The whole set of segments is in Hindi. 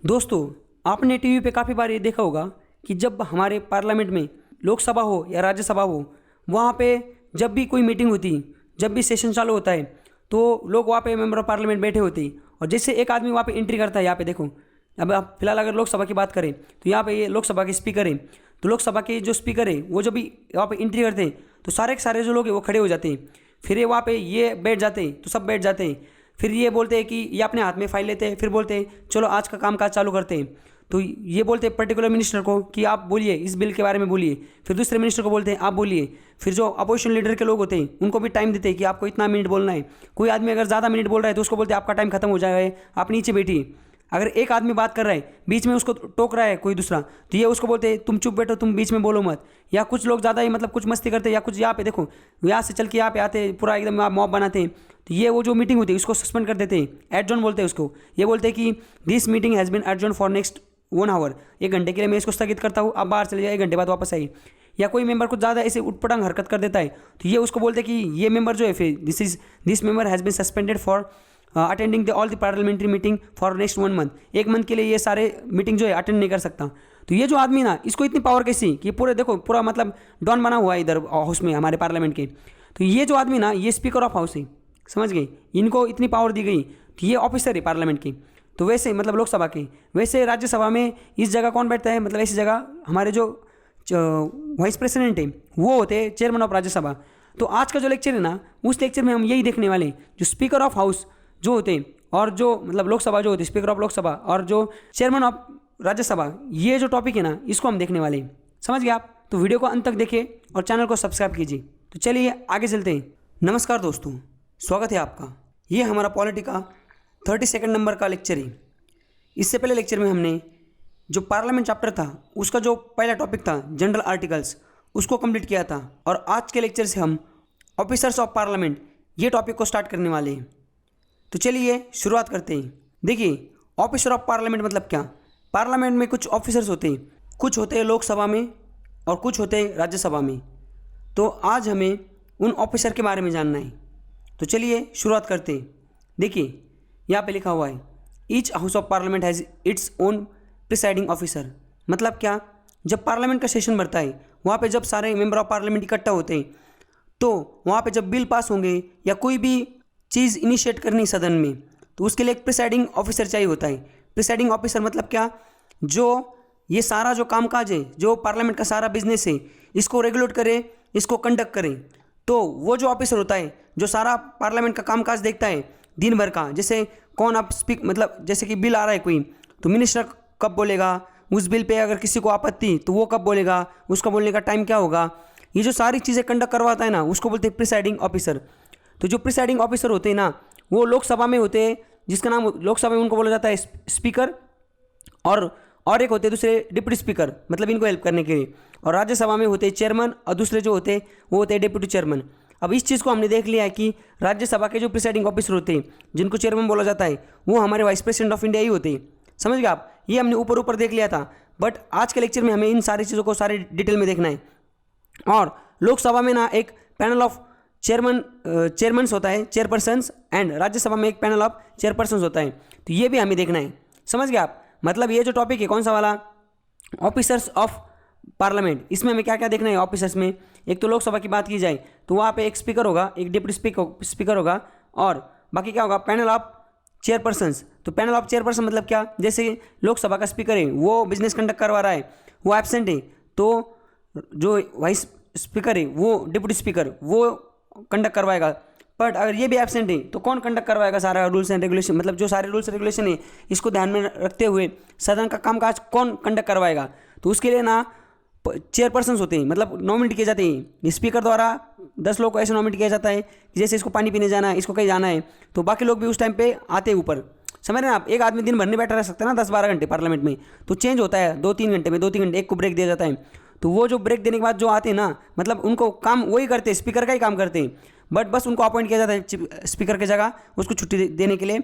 दोस्तों, आपने टीवी पे काफ़ी बार ये देखा होगा कि जब हमारे पार्लियामेंट में लोकसभा हो या राज्यसभा हो, वहाँ पे जब भी कोई मीटिंग होती, जब भी सेशन चालू होता है, तो लोग वहाँ पे मेंबर ऑफ पार्लियामेंट बैठे होते हैं और जैसे एक आदमी वहाँ पे एंट्री करता है। यहाँ पे देखो, अब आप फिलहाल अगर लोकसभा की बात करें तो यहाँ पे ये लोकसभा के स्पीकर हैं। तो लोकसभा के जो स्पीकर है वो जब भी वहाँ पे एंट्री करते हैं तो सारे के सारे जो लोग हैं वो खड़े हो जाते हैं। फिर ये वहाँ पे ये बैठ जाते हैं तो सब बैठ जाते हैं। फिर ये बोलते हैं कि ये अपने हाथ में फाइल लेते हैं, फिर बोलते हैं चलो आज का कामकाज चालू करते हैं। तो ये बोलते हैं पर्टिकुलर मिनिस्टर को कि आप बोलिए, इस बिल के बारे में बोलिए। फिर दूसरे मिनिस्टर को बोलते हैं आप बोलिए। फिर जो अपोजिशन लीडर के लोग होते हैं उनको भी टाइम देते हैं कि आपको इतना मिनट बोलना है। कोई आदमी अगर ज़्यादा मिनट बोल रहा है तो उसको बोलते हैं आपका टाइम खत्म हो जाएगा, आप नीचे बैठिए। अगर एक आदमी बात कर रहा है, बीच में उसको टोक रहा है कोई दूसरा, तो ये उसको बोलते हैं तुम चुप बैठो, तुम बीच में बोलो मत। या कुछ लोग ज़्यादा ही मतलब कुछ मस्ती करते हैं, या कुछ यहाँ पे देखो, यहाँ से चल के यहाँ पे आते पूरा एकदम मॉब बनाते हैं। तो ये वो जो मीटिंग होती है उसको सस्पेंड कर देते हैं, एडजॉर्न बोलते हैं उसको। ये बोलते हैं कि this meeting has been adjourn for next 1 hour, 1 घंटे के लिए मैं इसको स्थगित करता हूँ, आप बाहर चले जाए, 1 घंटे बाद वापस आइए। या कोई मेंबर कुछ ज़्यादा ऐसे उटपटांग हरकत कर देता है तो ये उसको बोलते हैं कि ये मेंबर जो है फिर this member has been suspended for attending all the parliamentary meeting for next 1 month. 1 month के लिए ये सारे मीटिंग जो है अटेंड नहीं कर सकता। तो ये जो आदमी ना, इसको इतनी पावर कैसी कि पूरे देखो पूरा मतलब डॉन बना हुआ है इधर हाउस में हमारे पार्लियामेंट के। तो ये जो आदमी ना, ये स्पीकर ऑफ हाउस है, समझ गए। इनको इतनी पावर दी गई तो ये ऑफिसर है पार्लियामेंट की। तो वैसे मतलब लोकसभा के, वैसे राज्यसभा में इस जगह कौन बैठता है, मतलब ऐसी जगह हमारे जो वाइस प्रेसिडेंट है वो होते हैं चेयरमैन ऑफ राज्यसभा। तो आज का जो लेक्चर है ना, उस लेक्चर में हम यही देखने वाले हैं, जो स्पीकर ऑफ हाउस जो होते हैं और जो मतलब लोकसभा जो होती है, स्पीकर ऑफ लोकसभा और जो चेयरमैन ऑफ राज्यसभा, ये जो टॉपिक है ना इसको हम देखने वाले हैं। समझ गए आप? तो वीडियो को अंत तक देखिए और चैनल को सब्सक्राइब कीजिए। तो चलिए आगे चलते हैं। नमस्कार दोस्तों, स्वागत है आपका। ये हमारा पॉलिटी का 32 नंबर का लेक्चर है। इससे पहले लेक्चर में हमने जो पार्लियामेंट चैप्टर था उसका जो पहला टॉपिक था जनरल आर्टिकल्स, उसको कंप्लीट किया था। और आज के लेक्चर से हम ऑफिसर्स ऑफ पार्लियामेंट ये टॉपिक को स्टार्ट करने वाले हैं। तो चलिए शुरुआत करते हैं। देखिए, ऑफिसर ऑफ पार्लियामेंट मतलब क्या। पार्लियामेंट में कुछ ऑफिसर्स होते हैं, कुछ होते हैं लोकसभा में और कुछ होते हैं राज्यसभा में। तो आज हमें उन ऑफिसर के बारे में जानना है। तो चलिए शुरुआत करते हैं। देखिए, यहाँ पे लिखा हुआ है each house of parliament has its own presiding officer. मतलब क्या, जब पार्लियामेंट का सेशन बढ़ता है, वहाँ पे जब सारे मेंबर ऑफ पार्लियामेंट इकट्ठा होते हैं, तो वहाँ पे जब बिल पास होंगे या कोई भी चीज़ इनिशिएट करनी सदन में, तो उसके लिए एक प्रिसाइडिंग ऑफिसर चाहिए होता है। प्रिसाइडिंग ऑफिसर मतलब क्या, जो ये सारा जो कामकाज है, जो पार्लियामेंट का सारा बिजनेस है, इसको रेगुलेट करे, इसको कंडक्ट करे। तो वो जो ऑफिसर होता है जो सारा पार्लियामेंट का कामकाज देखता है दिन भर का, जैसे कौन आप मतलब जैसे कि बिल आ रहा है कोई, तो मिनिस्टर कब बोलेगा, उस बिल पे अगर किसी को आपत्ति तो वो कब बोलेगा, उसका बोलने का टाइम क्या होगा, ये जो सारी चीज़ें कंडक्ट करवाता है ना, उसको बोलते हैं प्रिसाइडिंग ऑफिसर। तो जो प्रिसाइडिंग ऑफिसर होते हैं ना, वो लोकसभा में होते हैं, जिसका नाम लोकसभा में उनको बोला जाता है स्पीकर, और एक होते हैं दूसरे डिप्टी स्पीकर, मतलब इनको हेल्प करने के लिए। और राज्यसभा में होते हैं चेयरमैन और दूसरे जो होते हैं वो होते हैं डिप्टी चेयरमैन। अब इस चीज़ को हमने देख लिया है कि राज्यसभा के जो प्रिसाइडिंग ऑफिसर होते हैं, जिनको चेयरमैन बोला जाता है, वो हमारे वाइस प्रेसिडेंट ऑफ इंडिया ही होते हैं। समझ गए आप? ये हमने ऊपर ऊपर देख लिया था, बट आज के लेक्चर में हमें इन सारी चीज़ों को सारे डिटेल में देखना है। और लोकसभा में ना एक पैनल ऑफ चेयरमैन्स होता है, चेयरपर्सन्स, एंड राज्यसभा में एक पैनल ऑफ चेयरपर्सन्स होता है। तो ये भी हमें देखना है। समझ गए आप? मतलब ये जो टॉपिक है कौन सा वाला, ऑफिसर्स ऑफ पार्लियामेंट, इसमें हमें क्या क्या देखना है ऑफिसर्स में। एक तो लोकसभा की बात की जाए तो वहाँ पे एक स्पीकर होगा, एक डिप्टी स्पीकर होगा, और बाकी क्या होगा, पैनल ऑफ चेयरपर्सन्स। तो पैनल ऑफ चेयरपर्सन मतलब क्या, जैसे लोकसभा का स्पीकर है वो बिजनेस कंडक्ट करवा रहा है, वो एब्सेंट है, तो जो वाइस स्पीकर है वो डिप्टी स्पीकर वो कंडक्ट करवाएगा। बट अगर ये भी एब्सेंट है तो कौन कंडक्ट करवाएगा सारा रूल्स एंड रेगुलेशन, मतलब जो सारे रूल्स रेगुलेशन है इसको ध्यान में रखते हुए सदन का कामकाज कौन कंडक्ट करवाएगा। तो उसके लिए ना चेयरपर्सन्स होते हैं, मतलब नॉमिनेट किए जाते हैं स्पीकर द्वारा। 10 लोग को ऐसे नॉमिनेट किया जाता है कि जैसे इसको पानी पीने जाना है, इसको कहीं जाना है, तो बाकी लोग भी उस टाइम पे आते हैं ऊपर। समझ रहे हैं आप? एक आदमी दिन भर नहीं बैठा रह सकता ना 10-12 घंटे पार्लियामेंट में, तो चेंज होता है 2-3 घंटे में, 2-3 घंटे एक को ब्रेक दिया जाता है। तो वो जो ब्रेक देने के बाद जो आते हैं ना, मतलब उनको काम वही करते हैं, स्पीकर का ही काम करते हैं, बट बस उनको अपॉइंट किया जाता है स्पीकर की जगह उसको छुट्टी देने के लिए,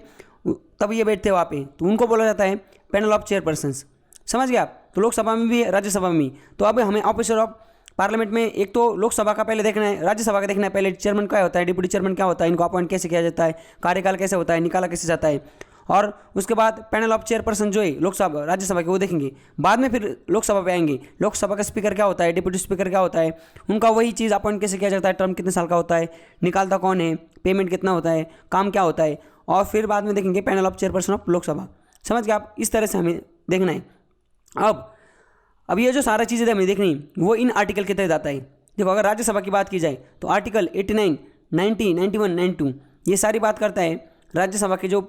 तब ये बैठते हैं वहाँ पे। तो उनको बोला जाता है पैनल ऑफ चेयरपर्सन्स। समझ गए आप? तो लोकसभा में भी, राज्यसभा में भी। तो अब हमें ऑफिसर ऑफ पार्लियामेंट में एक तो लोकसभा का पहले देखना है, राज्यसभा का देखना है पहले, चेयरमैन क्या होता है, डिप्टी चेयरमैन क्या होता है, इनको अपॉइंट कैसे किया जाता है, कार्यकाल कैसे होता है, निकाला कैसे जाता है। और उसके बाद पैनल ऑफ चेयरपर्सन जो है लोकसभा राज्यसभा के वो देखेंगे। बाद में फिर लोकसभा पे आएंगे। लोकसभा का स्पीकर क्या होता है, डिप्यूटी स्पीकर क्या होता है, उनका वही चीज़ अपॉइंट कैसे किया जाता है, टर्म कितने साल का होता है, निकालता कौन है, पेमेंट कितना होता है, काम क्या होता है, और फिर बाद में देखेंगे panel of chairperson of Lok Sabha. समझ गए आप? इस तरह से हमें देखना है। अब ये जो सारा चीज़ें हमें देखनी वो इन आर्टिकल के तहत आता है। देखो, अगर राज्यसभा की बात की जाए तो आर्टिकल 89, 90, 91, 92 ये सारी बात करता है राज्यसभा के जो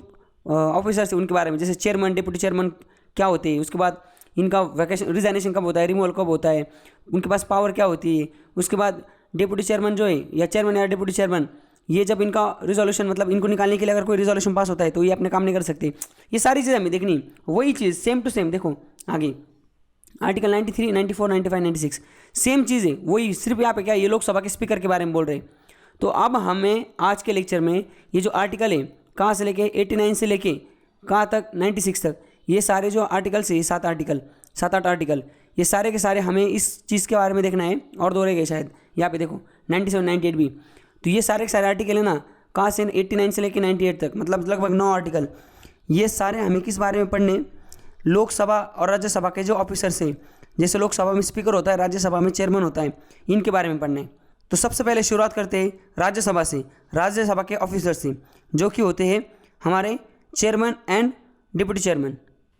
ऑफिसर्स हैं उनके बारे में, जैसे चेयरमैन, डिप्यूटी चेयरमैन क्या होते हैं, उसके बाद इनका वैकेशन रिजाइनेशन कब होता है, रिमूवल कब होता है, उनके पास पावर क्या होती है, उसके बाद डिप्यूटी चेयरमैन जो है या चेयरमैन या डिप्यूटी चेयरमैन ये जब इनका रिजोल्यूशन मतलब इनको निकालने के लिए अगर कोई रिजोल्यूशन पास होता है तो ये अपने काम नहीं कर सकते। ये सारी चीज़ें हमें देखनी, वही चीज़ सेम टू सेम। देखो आगे आर्टिकल 93, 94, 95, 96 सेम चीज़ है, वही सिर्फ यहाँ पे क्या ये लोकसभा के स्पीकर के बारे में बोल रहे हैं। तो अब हमें आज के लेक्चर में ये जो आर्टिकल है कहाँ से लेके 89 से लेके कहाँ तक 96 तक, ये सारे जो आर्टिकल्स है, ये 7-8 आर्टिकल, ये सारे के सारे हमें इस चीज़ के बारे में देखना है। और दो रह गए शायद, यहाँ पे देखो 97, 98 भी। तो ये सारे के सारे आर्टिकल है ना, कहाँ से 89 से लेके 98 तक, मतलब लगभग 9 आर्टिकल। ये सारे हमें किस बारे में पढ़ने, लोकसभा और राज्यसभा के जो ऑफिसर्स हैं, जैसे लोकसभा में स्पीकर होता है, राज्यसभा में चेयरमैन होता है, इनके बारे में पढ़ना है। तो सबसे पहले शुरुआत करते हैं राज्यसभा से। राज्यसभा के ऑफिसर से जो कि होते हैं हमारे चेयरमैन एंड डिप्यूटी चेयरमैन।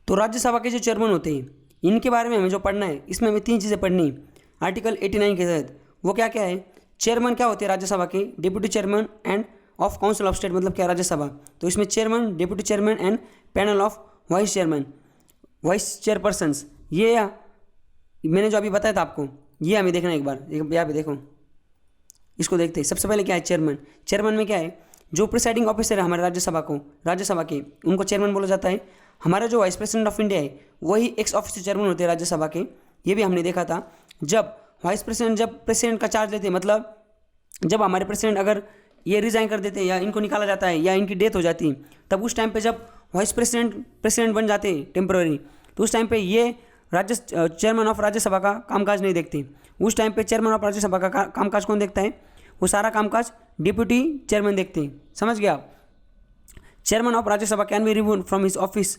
तो राज्यसभा के जो चेयरमैन होते हैं इनके बारे में हमें जो पढ़ना है, इसमें हमें 3 चीज़ें पढ़नी है आर्टिकल 89 के तहत। वो क्या क्या है? चेयरमैन क्या होते हैं राज्यसभा के, deputy chairman end of council of state, मतलब क्या राज्यसभा। तो इसमें chairman, deputy chairman and panel of vice chairman, vice chairpersons, ये मैंने जो अभी बताया था आपको, ये हमें देखना है एक बार। यहाँ पे देखो, इसको देखते हैं। सबसे पहले क्या है? चेयरमैन। चेयरमैन में क्या है? जो प्रिसाइडिंग ऑफिसर है हमारे राज्यसभा के, उनको चेयरमैन बोला जाता है। हमारा जो वाइस प्रेसिडेंट ऑफ इंडिया है वही एक्स ऑफिसर चेयरमैन होते हैं राज्यसभा के। ये भी हमने देखा था। जब वाइस प्रेसिडेंट जब प्रेसिडेंट का चार्ज लेते हैं, मतलब जब हमारे प्रेसिडेंट अगर ये रिजाइन कर देते हैं या इनको निकाला जाता है या इनकी डेथ हो जाती है, तब उस टाइम पे जब वाइस प्रेसिडेंट बन जाते हैं टेम्पररी, तो उस टाइम पे ये चेयरमैन ऑफ राज्यसभा का कामकाज नहीं देखते। उस टाइम पे चेयरमैन ऑफ राज्यसभा का कामकाज कौन देखता है? वो सारा कामकाज डिप्यूटी चेयरमैन देखते हैं। समझ गया आप? Chairman of Rajya Sabha can be removed from his office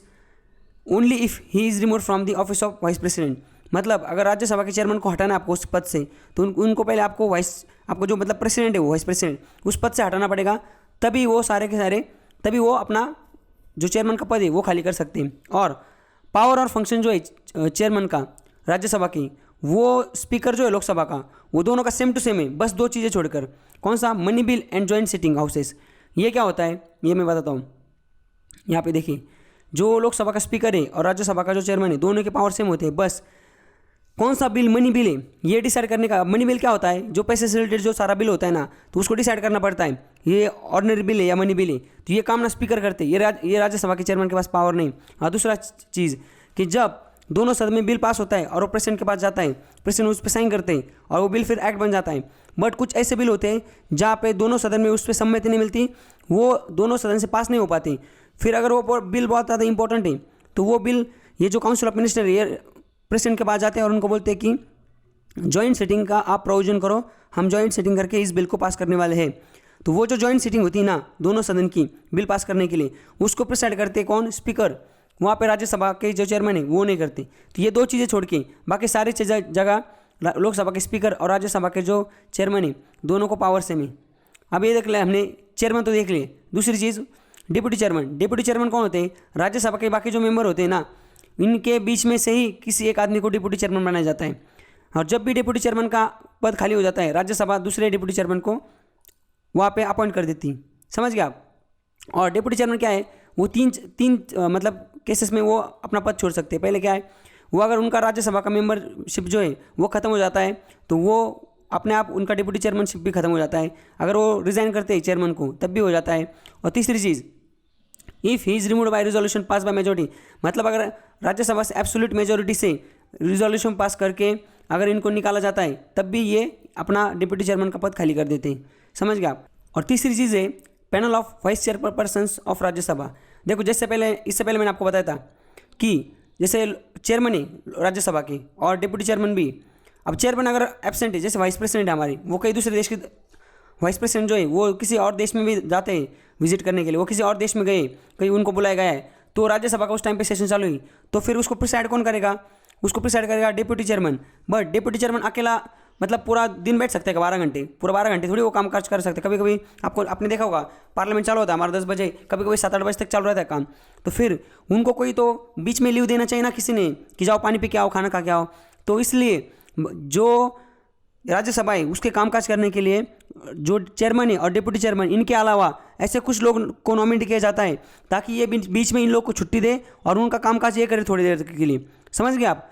only if he is removed from the office of vice president. मतलब अगर राज्यसभा के चेयरमैन को हटाना है आपको उस पद से, तो उनको पहले आपको जो मतलब प्रेसिडेंट है वो वाइस प्रेसिडेंट, उस पद से हटाना पड़ेगा, तभी वो सारे के सारे, तभी वो अपना जो चेयरमैन का पद है वो खाली कर सकते हैं। और पावर और फंक्शन जो है चेयरमैन का राज्यसभा की, वो स्पीकर जो है लोकसभा का, वो दोनों का सेम टू सेम है, बस 2 चीज़ें छोड़कर। कौन सा? Money bill and joint sitting houses. ये क्या होता है ये मैं बताता हूँ। यहाँ पे देखिए, जो लोकसभा का स्पीकर है और राज्यसभा का जो चेयरमैन है, दोनों के पावर सेम होते हैं। बस कौन सा बिल मनी बिल है ये डिसाइड करने का। मनी बिल क्या होता है? जो पैसे से रिलेटेड जो सारा बिल होता है ना, तो उसको डिसाइड करना पड़ता है, ये ऑर्डिनरी बिल है या मनी बिल है। तो ये काम ना स्पीकर करते, ये राज्यसभा के चेयरमैन के पास पावर नहीं। और दूसरा चीज़ कि जब दोनों सदन में बिल पास होता है और वो प्रेसिडेंट के पास जाता है, प्रेसिडेंट उस पर साइन करते हैं और वो बिल फिर एक्ट बन जाता है। बट कुछ ऐसे बिल होते हैं जहाँ पे दोनों सदन में उस पर सम्मति नहीं मिलती, वो दोनों सदन से पास नहीं हो पाती। फिर अगर वो बिल बहुत ज़्यादा इंपॉर्टेंट है तो वो बिल ये जो काउंसिल ऑफ मिनिस्टर ये प्रेसिडेंट के पास जाते हैं और उनको बोलते हैं कि जॉइंट सिटिंग का आप प्रोविजन करो, हम जॉइंट सिटिंग करके इस बिल को पास करने वाले हैं। तो वो जो जॉइंट सिटिंग होती है ना दोनों सदन की बिल पास करने के लिए, उसको प्रिसाइड करते कौन? स्पीकर। वहाँ पे राज्यसभा के जो चेयरमैन है वो नहीं करते। तो ये 2 चीज़ें छोड़ के बाकी सारी जगह लोकसभा के स्पीकर और राज्यसभा के जो चेयरमैन है दोनों को पावर सेम है। अब ये देख लिया हमने, चेयरमैन तो देख लिए। दूसरी चीज़ डिप्यूटी चेयरमैन। डिप्यूटी चेयरमैन कौन होते हैं? राज्यसभा के बाकी जो मेंबर होते हैं ना, इनके बीच में से ही किसी एक आदमी को डिप्यूटी चेयरमैन बनाया जाता है। और जब भी डिप्यूटी चेयरमैन का पद खाली हो जाता है, राज्यसभा दूसरे डिप्यूटी चेयरमैन को वहाँ पे अपॉइंट कर देती। समझ गया आप? और डिप्यूटी चेयरमैन क्या है? वो तीन मतलब केसेस में वो अपना पद छोड़ सकते हैं। पहले क्या है? वो अगर उनका राज्यसभा का मेंबरशिप जो है वो ख़त्म हो जाता है तो वो अपने आप उनका डिप्यूटी चेयरमैनशिप भी खत्म हो जाता है। अगर वो रिज़ाइन करते हैं चेयरमैन को तब भी हो जाता है। और तीसरी चीज़, if he is removed by resolution pass by majority, मतलब अगर राज्यसभा से एब्सोल्यूट मेजोरिटी से रिजोल्यूशन पास करके अगर इनको निकाला जाता है तब भी ये अपना डिप्यूटी चेयरमैन का पद खाली कर देते हैं। समझ गए आप? और तीसरी चीज़ है panel of vice chairpersons of Rajya Sabha. देखो इससे पहले मैंने आपको बताया था कि जैसे चेयरमैन है राज्यसभा की और डिप्यूटी चेयरमैन भी। अब चेयरमैन अगर एब्सेंट है, जैसे वाइस प्रेसिडेंट है हमारी, वो कई दूसरे देश के वाइस प्रेसिडेंट जो है वो किसी और देश में भी जाते हैं विजिट करने के लिए, वो किसी और देश में गए, कहीं उनको बुलाया गया है, तो राज्यसभा का उस टाइम पे सेशन चालू हुई, तो फिर उसको प्रिसाइड कौन करेगा? उसको प्रिसाइड करेगा deputy chairman. But deputy chairman अकेला मतलब पूरा दिन बैठ सकते हैं 12 घंटे, पूरा 12 घंटे थोड़ी वो काम काज कर सकते। कभी कभी आपने देखा होगा पार्लियामेंट चालू होता है हमारा 10 बजे, कभी कभी 7-8 बजे तक चालू रहता है काम, तो फिर उनको कोई तो बीच में लीव देना चाहिए ना किसी ने, कि जाओ पानी पी के आओ, खाना खा के आओ। तो इसलिए जो राज्यसभा है उसके कामकाज करने के लिए जो चेयरमैन है और डिप्यूटी चेयरमैन, इनके अलावा ऐसे कुछ लोग को नॉमिनेट किया जाता है ताकि ये बीच में इन लोग को छुट्टी दे और उनका कामकाज ये करे थोड़ी देर के लिए। समझ गए आप?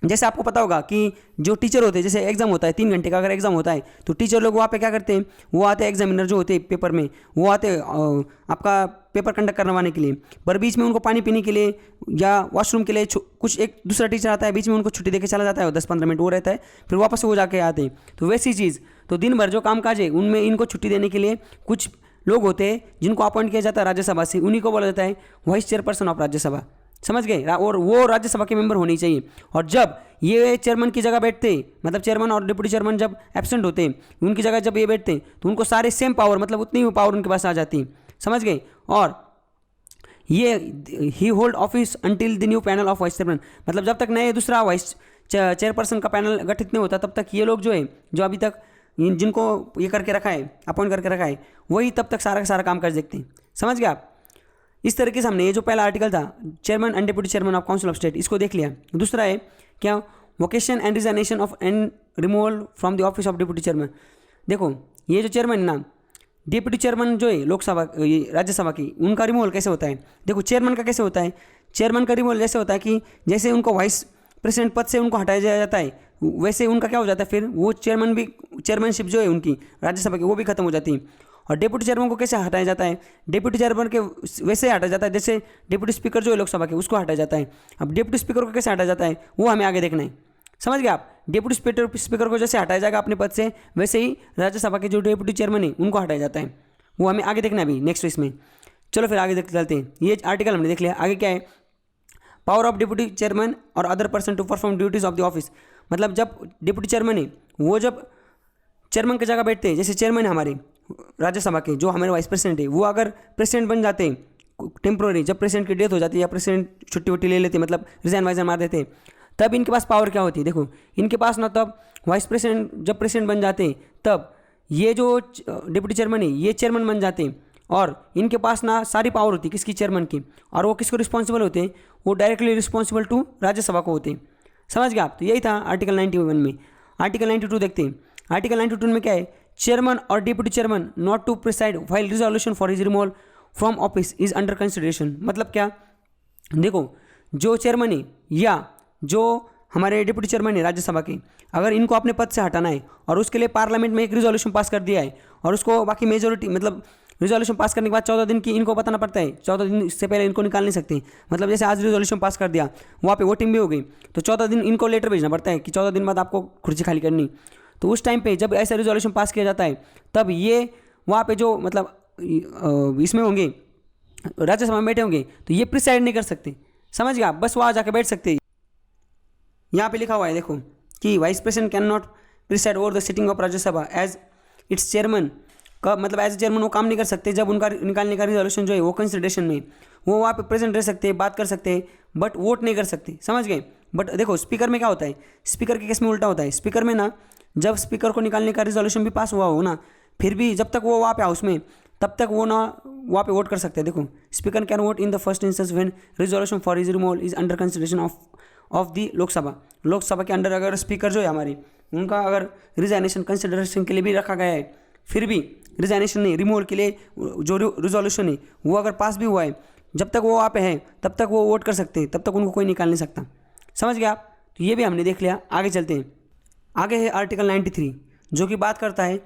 जैसे आपको पता होगा कि जो टीचर होते हैं, जैसे एग्जाम होता है 3 घंटे का अगर एग्जाम होता है, तो टीचर लोग वहाँ पे क्या करते हैं, वो आते हैं एग्जामिनर जो होते हैं पेपर में, वो आते हैं आपका पेपर कंडक्ट करवाने के लिए, पर बीच में उनको पानी पीने के लिए या वॉशरूम के लिए कुछ एक दूसरा टीचर आता है, बीच में उनको छुट्टी देकर चला जाता है, 10-15 मिनट वो रहता है, फिर वापस वो जाके आते हैं। तो वैसी चीज़, तो दिन भर जो कामकाज है उनमें इनको छुट्टी देने के लिए कुछ लोग होते हैं जिनको अपॉइंट किया जाता है राज्यसभा से, उन्हीं को बोला जाता है वाइस चेयरपर्सन ऑफ राज्यसभा। समझ गए? और वो राज्यसभा के मेंबर होनी चाहिए। और जब ये चेयरमैन की जगह बैठते, मतलब चेयरमैन और डिप्टी चेयरमैन जब एब्सेंट होते, उनकी जगह जब ये बैठते तो उनको सारे सेम पावर, मतलब उतनी ही पावर उनके पास आ जाती। समझ गए? और ये he hold office until the new panel of vice chairman, मतलब जब तक नए दूसरा वाइस चेयरपर्सन का पैनल गठित नहीं होता तब तक ये लोग जो है, जो अभी तक जिनको ये करके रखा है, अपॉइंट करके रखा है, वही तब तक सारा का सारा काम कर देखते हैं। समझ गए आप? इस तरीके से हमने ये जो पहला आर्टिकल था chairman and deputy chairman of council of state, इसको देख लिया। दूसरा है क्या? Vacation and resignation of and removal from the office of deputy chairman. देखो ये जो चेयरमैन है ना, डिप्टी चेयरमैन जो है लोकसभा राज्यसभा की, उनका रिमूवल कैसे होता है? देखो चेयरमैन का कैसे होता है, चेयरमैन का रिमूवल जैसे होता है कि जैसे उनको वाइस प्रेसिडेंट पद से उनको हटाया जाता है, वैसे उनका क्या हो जाता है, फिर वो चेयरमैन भी, चेयरमैनशिप जो है उनकी राज्यसभा की, वो भी खत्म हो जाती है। और डिप्टी चेयरमैन को कैसे हटाया जाता है? डिप्टी चेयरमैन के वैसे हटाया जाता है जैसे डिप्टी स्पीकर जो है लोकसभा के, उसको हटाया जाता है। अब डिप्टी स्पीकर को कैसे हटाया जाता है वो हमें आगे देखना है। समझ गए आप? डिप्टी स्पीकर को जैसे हटाया जाएगा अपने पद से, वैसे ही राज्यसभा के जो डिप्टी चेयरमैन है उनको हटाया जाता है, वो हमें आगे देखना है अभी नेक्स्ट इसमें। चलो फिर आगे देखते चलते हैं। ये आर्टिकल हमने देख लिया। आगे क्या है? पावर ऑफ डिप्टी चेयरमैन और other person to perform duties of the office, मतलब जब डिप्टी चेयरमैन है वो जब चेयरमैन की जगह बैठते हैं, जैसे चेयरमैन है हमारे राज्यसभा के, जो हमारे वाइस प्रेसिडेंट है, वो अगर प्रेसिडेंट बन जाते हैं टेम्प्रोरी, जब प्रेसिडेंट की डेथ हो जाती है या प्रेसिडेंट छुट्टी वुट्टी ले लेते, मतलब रिजाइन वाइजन मार देते, तब इनके पास पावर क्या होती है? देखो इनके पास ना, तब वाइस प्रेसिडेंट जब प्रेसिडेंट बन जाते हैं तब ये जो डिप्टी चेयरमैन है ये चेयरमैन बन जाते हैं, और इनके पास ना सारी पावर होती है किसकी? चेयरमैन की। और वो किसको रिस्पॉन्सिबल होते हैं? वो डायरेक्टली रिस्पॉन्सिबल टू राज्यसभा को होते हैं। समझ गए आप? तो यही था आर्टिकल 91 में। आर्टिकल 92 देखते हैं। आर्टिकल 92 में क्या है? चेयरमैन और deputy chairman not to preside while resolution for his removal from office is under consideration. मतलब क्या? देखो जो चेयरमैन है या जो हमारे डिप्टी चेयरमैन है राज्यसभा के, अगर इनको अपने पद से हटाना है और उसके लिए पार्लियामेंट में एक रिजोल्यूशन पास कर दिया है, और उसको बाकी मेजोरिटी, मतलब रिजोल्यूशन पास करने के बाद 14 दिन की इनको बताना पड़ता है, 14 दिन से पहले इनको निकाल नहीं सकते। मतलब जैसे आज रिजोल्यूशन पास कर दिया, वहाँ पे वोटिंग भी हो गई, तो 14 दिन इनको लेटर भेजना पड़ता है कि 14 दिन बाद आपको कुर्सी खाली करनी। तो उस टाइम पे जब ऐसा रिजोल्यूशन पास किया जाता है, तब ये वहाँ पे जो मतलब इसमें होंगे, राज्यसभा में बैठे होंगे, तो ये प्रिसाइड नहीं कर सकते। समझ गया? बस वहाँ जाकर बैठ सकते हैं। यहाँ पे लिखा हुआ है देखो कि vice president can not preside over the sitting of Rajya Sabha as its chairman का, मतलब एज ए चेयरमैन वो काम नहीं कर सकते जब उनका निकालने का रिजोल्यूशन जो है वो कंसिडरेशन में, वो वहाँ पे प्रेजेंट रह सकते हैं, बात कर सकते हैं, बट वोट नहीं कर सकते। समझ गए? बट देखो स्पीकर में क्या होता है, स्पीकर के केस में उल्टा होता है। स्पीकर में ना, जब स्पीकर को निकालने का रिजोल्यूशन भी पास हुआ हो ना, फिर भी जब तक वो वहाँ पे हाउस में, तब तक वो ना वहाँ पे वोट कर सकते हैं। देखो speaker can vote in the first instance when resolution for his removal is under consideration of the Lok Sabha. Lok Sabha के अंडर अगर स्पीकर जो है हमारी, उनका अगर रिजाइनेशन कंसिडरेशन के लिए भी रखा गया है, फिर भी रिजाइनेशन नहीं, रिमूवल के लिए जो रिजोल्यूशन है वो अगर पास भी हुआ है, जब तक वो वहाँ पे है तब तक वो वोट कर सकते हैं, तब तक उनको कोई निकाल नहीं सकता। समझ गए आप? तो ये भी हमने देख लिया। आगे चलते हैं। आगे है आर्टिकल 93 जो कि बात करता है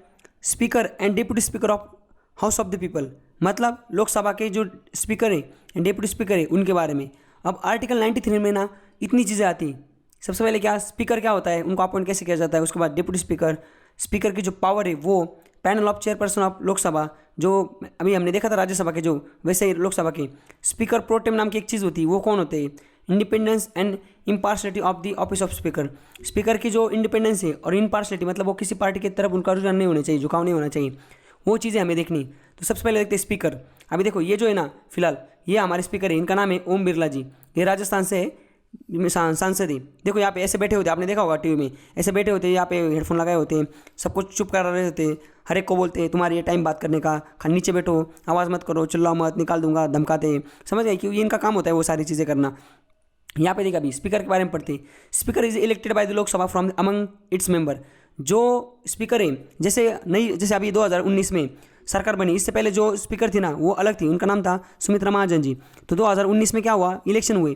speaker and deputy speaker of house of the people, मतलब लोकसभा के जो स्पीकर है एंड डिप्टी स्पीकर है उनके बारे में। अब आर्टिकल 93 में ना इतनी चीज़ें आती हैं। सबसे पहले क्या, स्पीकर क्या होता है, उनको अपॉइंट कैसे किया जाता है, उसके बाद डिप्टी स्पीकर, स्पीकर की जो पावर है वो, panel of chairperson of Lok Sabha, जो अभी हमने देखा था राज्यसभा के जो, वैसे ही लोकसभा के स्पीकर प्रोटेम नाम की एक चीज़ होती है, वो कौन होते हैं, independence and impartiality of the office of speaker. Speaker की जो इंडिपेंडेंस है और इम्पार्शलिटी मतलब वो किसी पार्टी की तरफ उनका रुझान नहीं होना चाहिए, झुकाव नहीं होना चाहिए, वो चीज़ें हमें देखनी। तो सबसे पहले देखते हैं स्पीकर। अभी देखो ये जो है ना फिलहाल ये हमारे स्पीकर है, इनका नाम है ओम बिरला जी, ये राजस्थान से सांसद ही। देखो यहाँ पे ऐसे बैठे होते, आपने देखा होगा टीवी में, ऐसे बैठे होते, यहाँ पे हेडफोन लगाए होते हैं, सब कुछ चुप कर रहे होते, हर एक को बोलते हैं तुम्हारी ये टाइम बात करने का, नीचे बैठो, आवाज़ मत करो, चिल्लाओ मत, निकाल दूंगा, धमकाते। समझ गए, क्योंकि इनका काम होता है वो सारी चीज़ें करना। यहाँ पे देखा अभी स्पीकर के बारे में पढ़ते, speaker is elected by the Lok Sabha from among its member. जो स्पीकर है जैसे अभी 2019 में सरकार बनी, इससे पहले जो स्पीकर थी ना वो अलग थी, उनका नाम था सुमित्रा महाजन जी। तो 2019 में क्या हुआ, इलेक्शन हुए।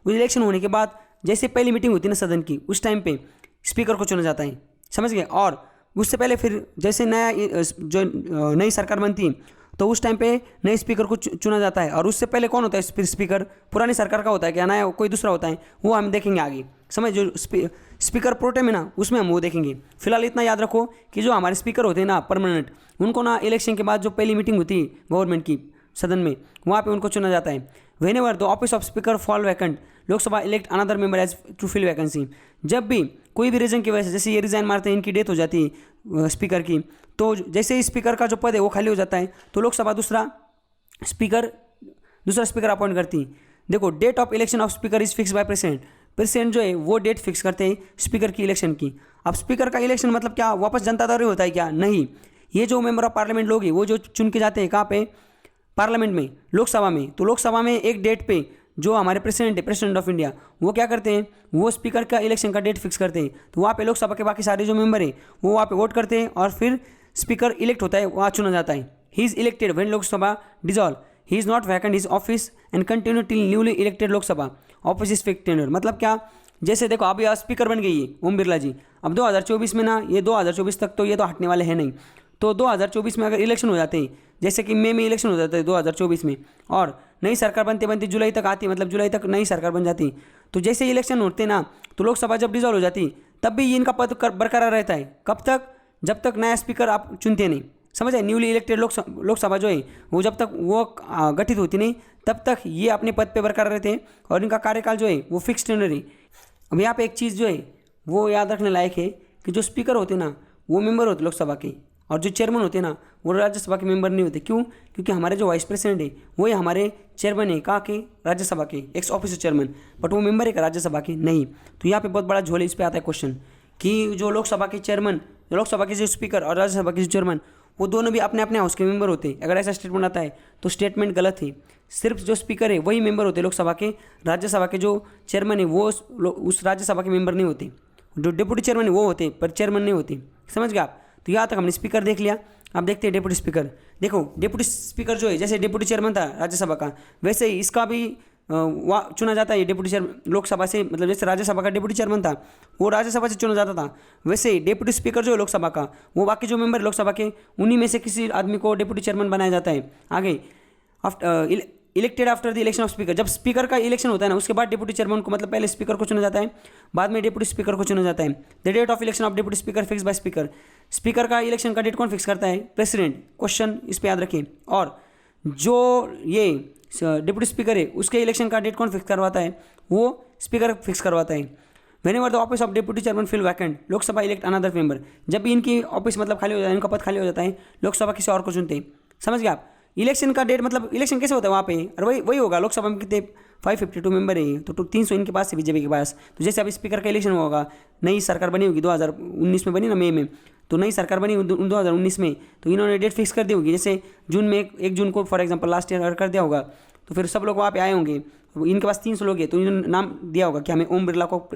उस इलेक्शन होने के बाद जैसे पहली मीटिंग होती है ना सदन की, उस टाइम पे स्पीकर को चुना जाता है, समझ गए। और उससे पहले फिर जैसे नई सरकार बनती तो उस टाइम पे नए स्पीकर को चुना जाता है। और उससे पहले कौन होता है फिर स्पीकर, पुरानी सरकार का होता है क्या, नया कोई दूसरा होता है, वो हम देखेंगे आगे। समझ, जो स्पीकर प्रोटेम है ना उसमें हम वो देखेंगे। फिलहाल इतना याद रखो कि जो हमारे स्पीकर होते हैं ना परमानेंट, उनको ना इलेक्शन के बाद जो पहली मीटिंग होती है गवर्नमेंट की सदन में, वहाँ पे उनको चुना जाता है। Whenever the office of speaker fall vacant Lok Sabha elect another member as to fill vacancy. जब भी कोई भी रीजन की वजह से, जैसे ये रिजाइन मारते हैं, इनकी डेथ हो जाती है स्पीकर की, तो जैसे ही स्पीकर का जो पद है वो खाली हो जाता है तो लोकसभा दूसरा स्पीकर अपॉइंट करती है। देखो date of election of speaker is fix by president जो है वो डेट फिक्स करते हैं स्पीकर की इलेक्शन की। अब स्पीकर का इलेक्शन मतलब क्या, वापस जनता द्वारा होता है क्या, नहीं। ये जो मेंबर ऑफ पार्लियामेंट लोग हैं वो जो चुन के जाते हैं कहाँ पे, पार्लियामेंट में, लोकसभा में। तो लोकसभा में एक डेट पे जो हमारे प्रेसिडेंट है, प्रेसिडेंट ऑफ इंडिया, वो क्या करते हैं, वो स्पीकर का इलेक्शन का डेट फिक्स करते हैं। तो वहाँ पे लोकसभा के बाकी सारे जो मेंबर हैं वो वहाँ पे वोट करते हैं और फिर स्पीकर इलेक्ट होता है, वहाँ चुना जाता है। He is elected when Lok Sabha dissolve, he is not vacant his office and continue till newly elected Lok Sabha office is fix tenure. मतलब क्या, जैसे देखो अभी स्पीकर बन गई है ओम बिरला जी, अब 2024 में ना, ये 2024 तक तो ये तो हटने वाले हैं नहीं। तो 2024 में अगर इलेक्शन हो जाते हैं, जैसे कि मई में इलेक्शन हो जाता है 2024 में, और नई सरकार बनते बनते जुलाई तक आती है, मतलब जुलाई तक नई सरकार बन जाती, तो जैसे ही इलेक्शन होते ना तो लोकसभा जब डिजॉल्व हो जाती तब भी इनका पद बरकरार रहता है। कब तक, जब तक नया स्पीकर आप चुनते नहीं, समझ आए। न्यूली इलेक्टेड लोकसभा जो है वो जब तक वो गठित होती नहीं तब तक ये अपने पद पे बरकरार रहते हैं और इनका कार्यकाल जो है वो फिक्स टेन्योर है। अब यहाँ पे एक चीज़ जो है वो याद रखने लायक है कि जो स्पीकर होते हैं ना वो मेंबर होते लोकसभा के, और जो चेयरमैन होते हैं ना वो राज्यसभा के मेंबर नहीं होते। क्यों, क्योंकि हमारे जो वाइस प्रेसिडेंट है वही हमारे चेयरमैन है, कहाँ के, राज्यसभा के, एक्स ऑफिसर चेयरमैन, बट वो मेंबर है राज्यसभा के नहीं। तो यहाँ पे बहुत बड़ा झोल इस पर आता है क्वेश्चन कि जो लोकसभा के चेयरमैन, लोकसभा के जो स्पीकर और राज्यसभा के जो चेयरमैन, वो दोनों भी अपने अपने हाउस के मेंबर होते हैं। अगर ऐसा स्टेटमेंट आता है तो स्टेटमेंट गलत है। सिर्फ जो स्पीकर है वही मेंबर होते हैं लोकसभा के, राज्यसभा के जो चेयरमैन है वो उस राज्यसभा के मेंबर नहीं होते। जो डिप्टी चेयरमैन है वो होते पर चेयरमैन नहीं होते, समझ गए आप। तो यहाँ तक हमने स्पीकर देख लिया। अब देखते हैं डिप्टी स्पीकर। देखो डिप्टी स्पीकर जो है, जैसे डिप्टी चेयरमैन था राज्यसभा का, वैसे ही इसका भी चुना जाता है डिप्टी चेयरमैन लोकसभा से। मतलब जैसे राज्यसभा का डिप्टी चेयरमैन था वो राज्यसभा से चुना जाता था, वैसे ही डिप्टी स्पीकर जो है लोकसभा का, वो बाकी जो मेंबर लोकसभा के उन्हीं में से किसी आदमी को डिप्टी चेयरमैन बनाया जाता है। आगे elected after the election of speaker, जब स्पीकर का इलेक्शन होता है ना उसके बाद डिप्टी चेयरमैन को, मतलब पहले स्पीकर को चुना जाता है, बाद में डिप्टी स्पीकर को चुना जाता है। The date of election of deputy speaker fix by speaker, speaker का इलेक्शन का डेट कौन फिक्स करता है, प्रेसिडेंट। क्वेश्चन इस पर याद रखें। और जो ये डिप्टी स्पीकर है उसके इलेक्शन का डेट कौन फिक्स करवाता है, वो स्पीकर फिक्स करवाता है। Whenever the office of deputy chairman fill vacant Lok Sabha elect another member, जब भी इनकी ऑफिस मतलब खाली हो जाता है, इनका पद खाली हो जाता है, लोकसभा किसी और को चुनते हैं। समझ गए आप। इलेक्शन का डेट मतलब इलेक्शन कैसे होता है वहाँ पे, और वही होगा। लोकसभा में कितने 552 मेंबर है, तो 300 इनके पास है बीजेपी के पास। तो जैसे अभी स्पीकर का इलेक्शन होगा, नई सरकार बनी होगी 2019 में बनी ना मई में, तो नई सरकार बनी 2019 में, तो इन्होंने डेट फिक्स कर दी होगी। जैसे जून में 1 जून को फॉर एग्जांपल लास्ट ईयर कर दिया होगा, तो फिर सब लोग वहाँ पे आए होंगे। इनके पास 300 लोग हैं तो इन्होंने नाम दिया होगा कि हमें ओम बिरला को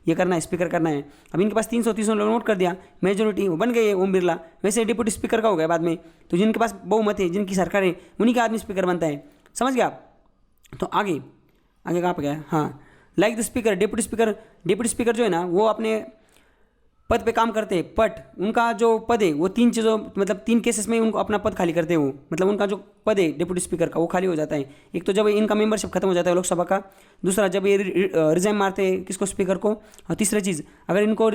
ये करना है, स्पीकर करना है। अब इनके पास 300 लोग नोट कर दिया, मेजोरिटी बन गई है ओम बिरला। वैसे डिप्टी स्पीकर का हो गया बाद में, तो जिनके पास बहुमत है, जिनकी सरकार है, उन्हीं का आदमी स्पीकर बनता है। समझ गए आप। तो आगे कहाँ पे गया, हाँ, like the speaker deputy speaker जो है ना वो अपने पद पे काम करते हैं, बट उनका जो पद है वो 3 चीज़ों मतलब 3 केसेस में उनको अपना पद खाली करते हैं। वो मतलब उनका जो पद है डिप्टी स्पीकर का वो खाली हो जाता है। एक तो जब इनका मेंबरशिप खत्म हो जाता है लोकसभा का, दूसरा जब ये रिजाइन मारते हैं किसको, स्पीकर को, और तीसरा चीज़ अगर इनको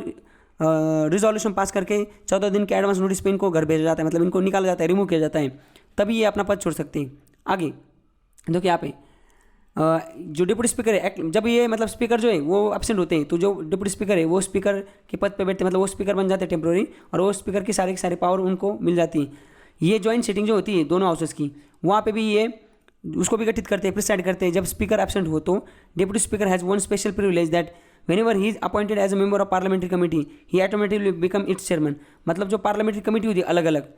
रिजोल्यूशन पास करके 14 दिन के एडवांस नोटिस पे इनको घर भेजा जाता है, मतलब इनको निकाला जाता है, रिमूव किया जाता है, तभी ये अपना पद छोड़ सकते हैं। आगे देखिए यहाँ पे जो डिप्टी स्पीकर है जब ये मतलब स्पीकर जो है वो एब्सेंट होते हैं तो जो डिप्टी स्पीकर है वो स्पीकर के पद पे बैठते हैं, मतलब वो स्पीकर बन जाते हैं टेम्प्रोरी, और वो स्पीकर की सारी पावर उनको मिल जाती है। ये जॉइंट सीटिंग जो होती है दोनों हाउसेस की, वहाँ पे भी ये उसको भी गठित करते हैं, प्रिसाइड करते हैं। जब स्पीकर एब्सेंट हो तो deputy speaker has one special privilege that whenever he is appointed as a member of parliamentary committee he automatically become its chairman। मतलब जो पार्लियामेंट्री कमेटी होती है अलग अलग,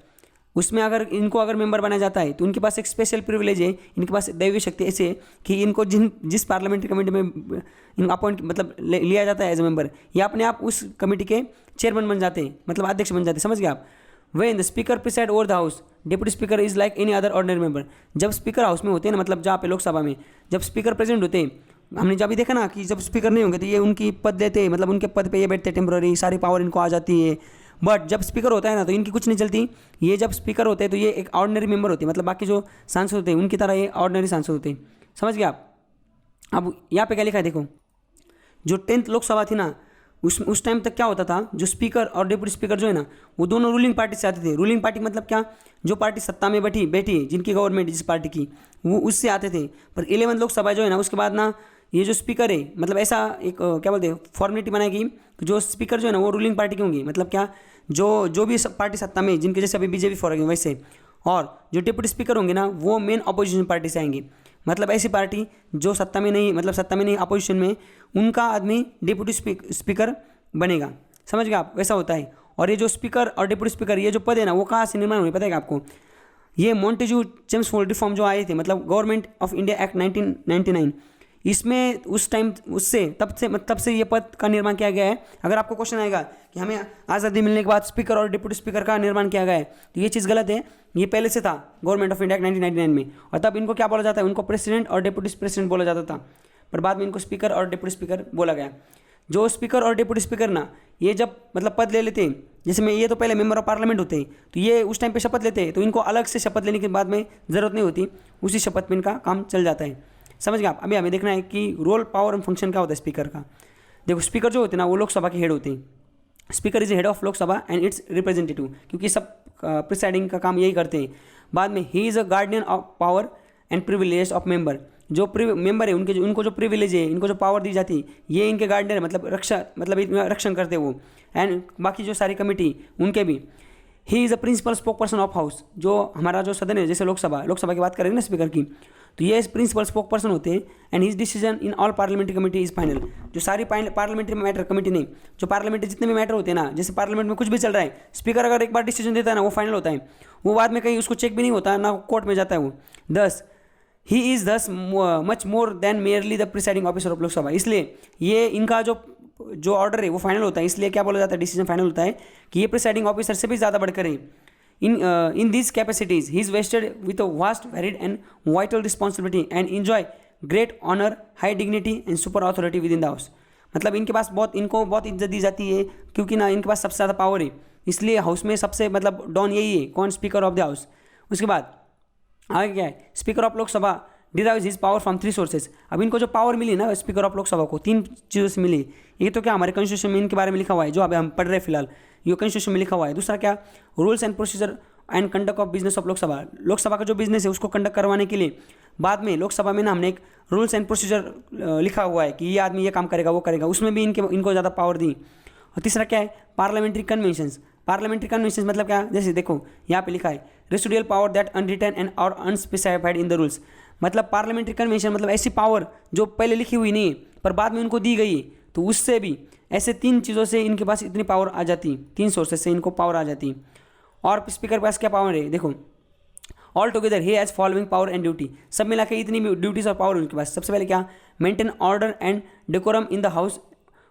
उसमें अगर इनको मेंबर बनाया जाता है तो उनके पास एक स्पेशल प्रिविलेज है, इनके पास दैवीय शक्ति ऐसे है कि इनको जिस पार्लियामेंट्री कमेटी में इन अपॉइंट मतलब लिया जाता है एज ए मेंबर, ये अपने आप उस कमेटी के चेयरमैन बन जाते हैं, मतलब अध्यक्ष बन जाते हैं। समझ गए आप? When the speaker preside over the house, deputy speaker is like any other ordinary member। जब स्पीकर हाउस में होते हैं ना, मतलब जहाँ पे लोकसभा में जब स्पीकर प्रेजेंट होते हैं, हमने जब भी देखा ना कि जब स्पीकर नहीं होंगे तो ये उनकी पद देते हैं, मतलब उनके पद पे ये बैठते हैं टेम्प्रोरी, सारी पावर इनको आ जाती है। बट जब स्पीकर होता है ना तो इनकी कुछ नहीं चलती। ये जब स्पीकर होते हैं तो ये एक ऑर्डिनरी मेंबर होते हैं, मतलब बाकी जो सांसद होते हैं उनकी तरह ये ऑर्डिनरी सांसद होते हैं। समझ गए आप? अब यहाँ पे क्या लिखा है देखो, जो 10th लोकसभा थी ना उस टाइम तक क्या होता था, जो स्पीकर और डिप्टी स्पीकर जो है ना वो दोनों रूलिंग पार्टी से आते थे। रूलिंग पार्टी मतलब क्या, जो पार्टी सत्ता में बैठी जिनकी गवर्नमेंट जिस पार्टी की, वो उससे आते थे। पर 11th लोकसभा जो है ना उसके बाद ना ये जो स्पीकर है, मतलब ऐसा एक क्या बोलते हैं फॉर्मेलिटी बनाएगी कि जो स्पीकर जो है ना वो रूलिंग पार्टी की होंगी, मतलब क्या जो भी पार्टी सत्ता में, जिनके जैसे अभी बीजेपी फॉर वैसे, और जो डिप्टी स्पीकर होंगे ना वो मेन अपोजिशन पार्टी से आएंगे, मतलब ऐसी पार्टी जो सत्ता में नहीं, मतलब सत्ता में नहीं अपोजिशन में, उनका आदमी डिप्टी स्पीकर बनेगा। समझ गए आप? वैसा होता है। और ये जो स्पीकर और डिप्टी स्पीकर ये जो पद है ना वो कहाँ से निर्माण हुए पता है आपको? ये मॉन्टेज्यू चेम्सफोर्ड रिफॉर्म जो आए थे, मतलब गवर्नमेंट ऑफ इंडिया एक्ट 1999, इसमें उस टाइम उससे तब से ये पद का निर्माण किया गया है। अगर आपको क्वेश्चन आएगा कि हमें आज़ादी मिलने के बाद स्पीकर और डिप्टी स्पीकर का निर्माण किया गया है, तो ये चीज़ गलत है। ये पहले से था गवर्नमेंट ऑफ इंडिया 1999 में, और तब इनको क्या बोला जाता है, उनको प्रेसिडेंट और डिप्टी प्रेसिडेंट बोला जाता था, पर बाद में इनको स्पीकर और डिप्टी स्पीकर बोला गया। जो स्पीकर और डिप्टी स्पीकर ना ये जब मतलब पद ले लेते हैं, जैसे में ये तो पहले मेंबर ऑफ पार्लियामेंट होते हैं, तो ये उस टाइम पे शपथ लेते हैं, तो इनको अलग से शपथ लेने के बाद में ज़रूरत नहीं होती, उसी शपथ में इनका काम चल जाता है। समझ गए आप? अभी हमें देखना है कि रोल, पावर एंड फंक्शन क्या होता है स्पीकर का। देखो स्पीकर जो होते हैं ना वो लोकसभा के हेड होते हैं। Speaker is head of Lok Sabha and it's representative, क्योंकि सब प्रिसाइडिंग का काम यही करते हैं। बाद में ही is a guardian of power and privilege of member. जो मेंबर है उनको जो प्रिविलेज है, इनको जो पावर दी जाती है, ये इनके गार्डियन है, मतलब रक्षण करते हैं वो, एंड बाकी जो सारी कमेटी उनके भी। He is a principal spokesperson of house. जो हमारा जो सदन है, जैसे लोकसभा की बात करेंगे ना स्पीकर की, तो ये प्रिंसिपल स्पोक पर्सन होते हैं। And his decision in all parliamentary committee is final. जो सारी पार्लियामेंट्री मैटर कमेटी नहीं, जो पार्लियामेंट्री जितने भी मैटर होते हैं ना, जैसे पार्लियामेंट में कुछ भी चल रहा है, स्पीकर अगर एक बार डिसीजन देता है ना वो फाइनल होता है, वो बाद में कहीं उसको चेक भी नहीं होता ना, कोर्ट में जाता है वो। ही इज़ दस much more than merely the presiding officer of Lok Sabha. इसलिए ये इनका जो ऑर्डर है वो फाइनल होता है। इसलिए क्या बोला जाता है, डिसीजन फाइनल होता है कि ये प्रिसाइडिंग ऑफिसर से भी ज़्यादा बढ़कर है। In these capacities, he is vested with a vast, varied and vital responsibility and enjoy great honor, high dignity and super authority within the house। मतलब इनको बहुत इज्जत दी जाती है, क्योंकि ना इनके पास सबसे ज़्यादा पावर है। इसलिए हाउस में सबसे मतलब डॉन यही है, कौन? Speaker of the house. उसके बाद आगे क्या है, speaker of Lok Sabha derives his power from 3 sources. अब इनको जो पावर मिली ना स्पीकर ऑफ लोकसभा को 3 चीज़ों से मिली। ये तो क्या हमारे कॉन्स्टिट्यूशन में इनके बारे में लिखा हुआ है, जो अभी हम पढ़ रहे हैं फिलहाल, ये कॉन्स्टिट्यूशन में लिखा हुआ है। दूसरा क्या, rules and procedure and conduct of business of Lok Sabha. Lok Sabha का जो बिजनेस है उसको कंडक्ट करवाने के लिए बाद में लोकसभा में ना हमने एक रूल्स एंड प्रोसीजर लिखा हुआ है कि ये आदमी ये काम करेगा वो करेगा, उसमें भी इनको ज़्यादा पावर दी। और तीसरा क्या है, पार्लियामेंट्री कन्वेंशंस। पार्लियामेंट्री कन्वेंशंस मतलब क्या, जैसे देखो यहाँ पे लिखा है residual power that unwritten and और अनस्पेसिफाइड इन द रूल्स। मतलब पार्लियामेंट्री कन्वेंशन मतलब ऐसी पावर जो पहले लिखी हुई नहीं है पर बाद में उनको दी गई, तो उससे भी ऐसे 3 चीज़ों से इनके पास इतनी पावर आ जाती, 3 सोर्सेज से इनको पावर आ जाती। और स्पीकर के पास क्या पावर है, देखो all together he has following power and duty. सब मिला के इतनी ड्यूटीज और पावर उनके पास। सबसे पहले क्या, maintain order and decorum in the house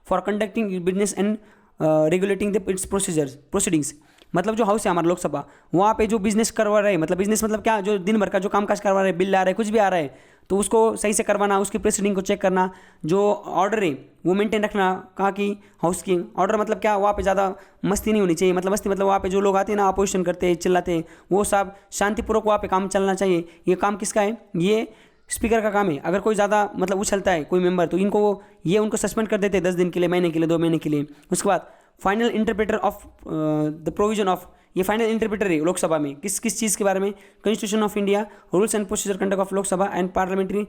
for conducting business and regulating the it's proceedings. मतलब जो हाउस है हमारा लोकसभा, वहाँ पे जो बिजनेस करवा रहे हैं, मतलब बिजनेस मतलब क्या, जो दिन भर का जो कामकाज करवा रहे हैं, बिल आ रहा है, कुछ भी आ रहा है, तो उसको सही से करवाना, उसकी प्रोसीडिंग को चेक करना, जो ऑर्डर है वो मेंटेन रखना। कहाँ की, हाउस की। ऑर्डर मतलब क्या, वहाँ पे ज़्यादा मस्ती नहीं होनी चाहिए। मतलब वहाँ पे जो लोग आते हैं ना, अपोजिशन करते हैं, चिल्लाते हैं, वो सब शांतिपूर्वक वहाँ पे काम चलना चाहिए। ये काम किसका है, ये स्पीकर का काम है। अगर कोई ज़्यादा मतलब उछलता है कोई मेंबर, तो उनको सस्पेंड कर देते हैं 10 दिन के लिए, महीने के लिए, 2 महीने के लिए। उसके बाद final interpreter of the provision of, ये फाइनल इंटरप्रेटर है लोकसभा में किस चीज़ के बारे में, constitution of India, rules and procedure conduct of Lok Sabha and parliamentary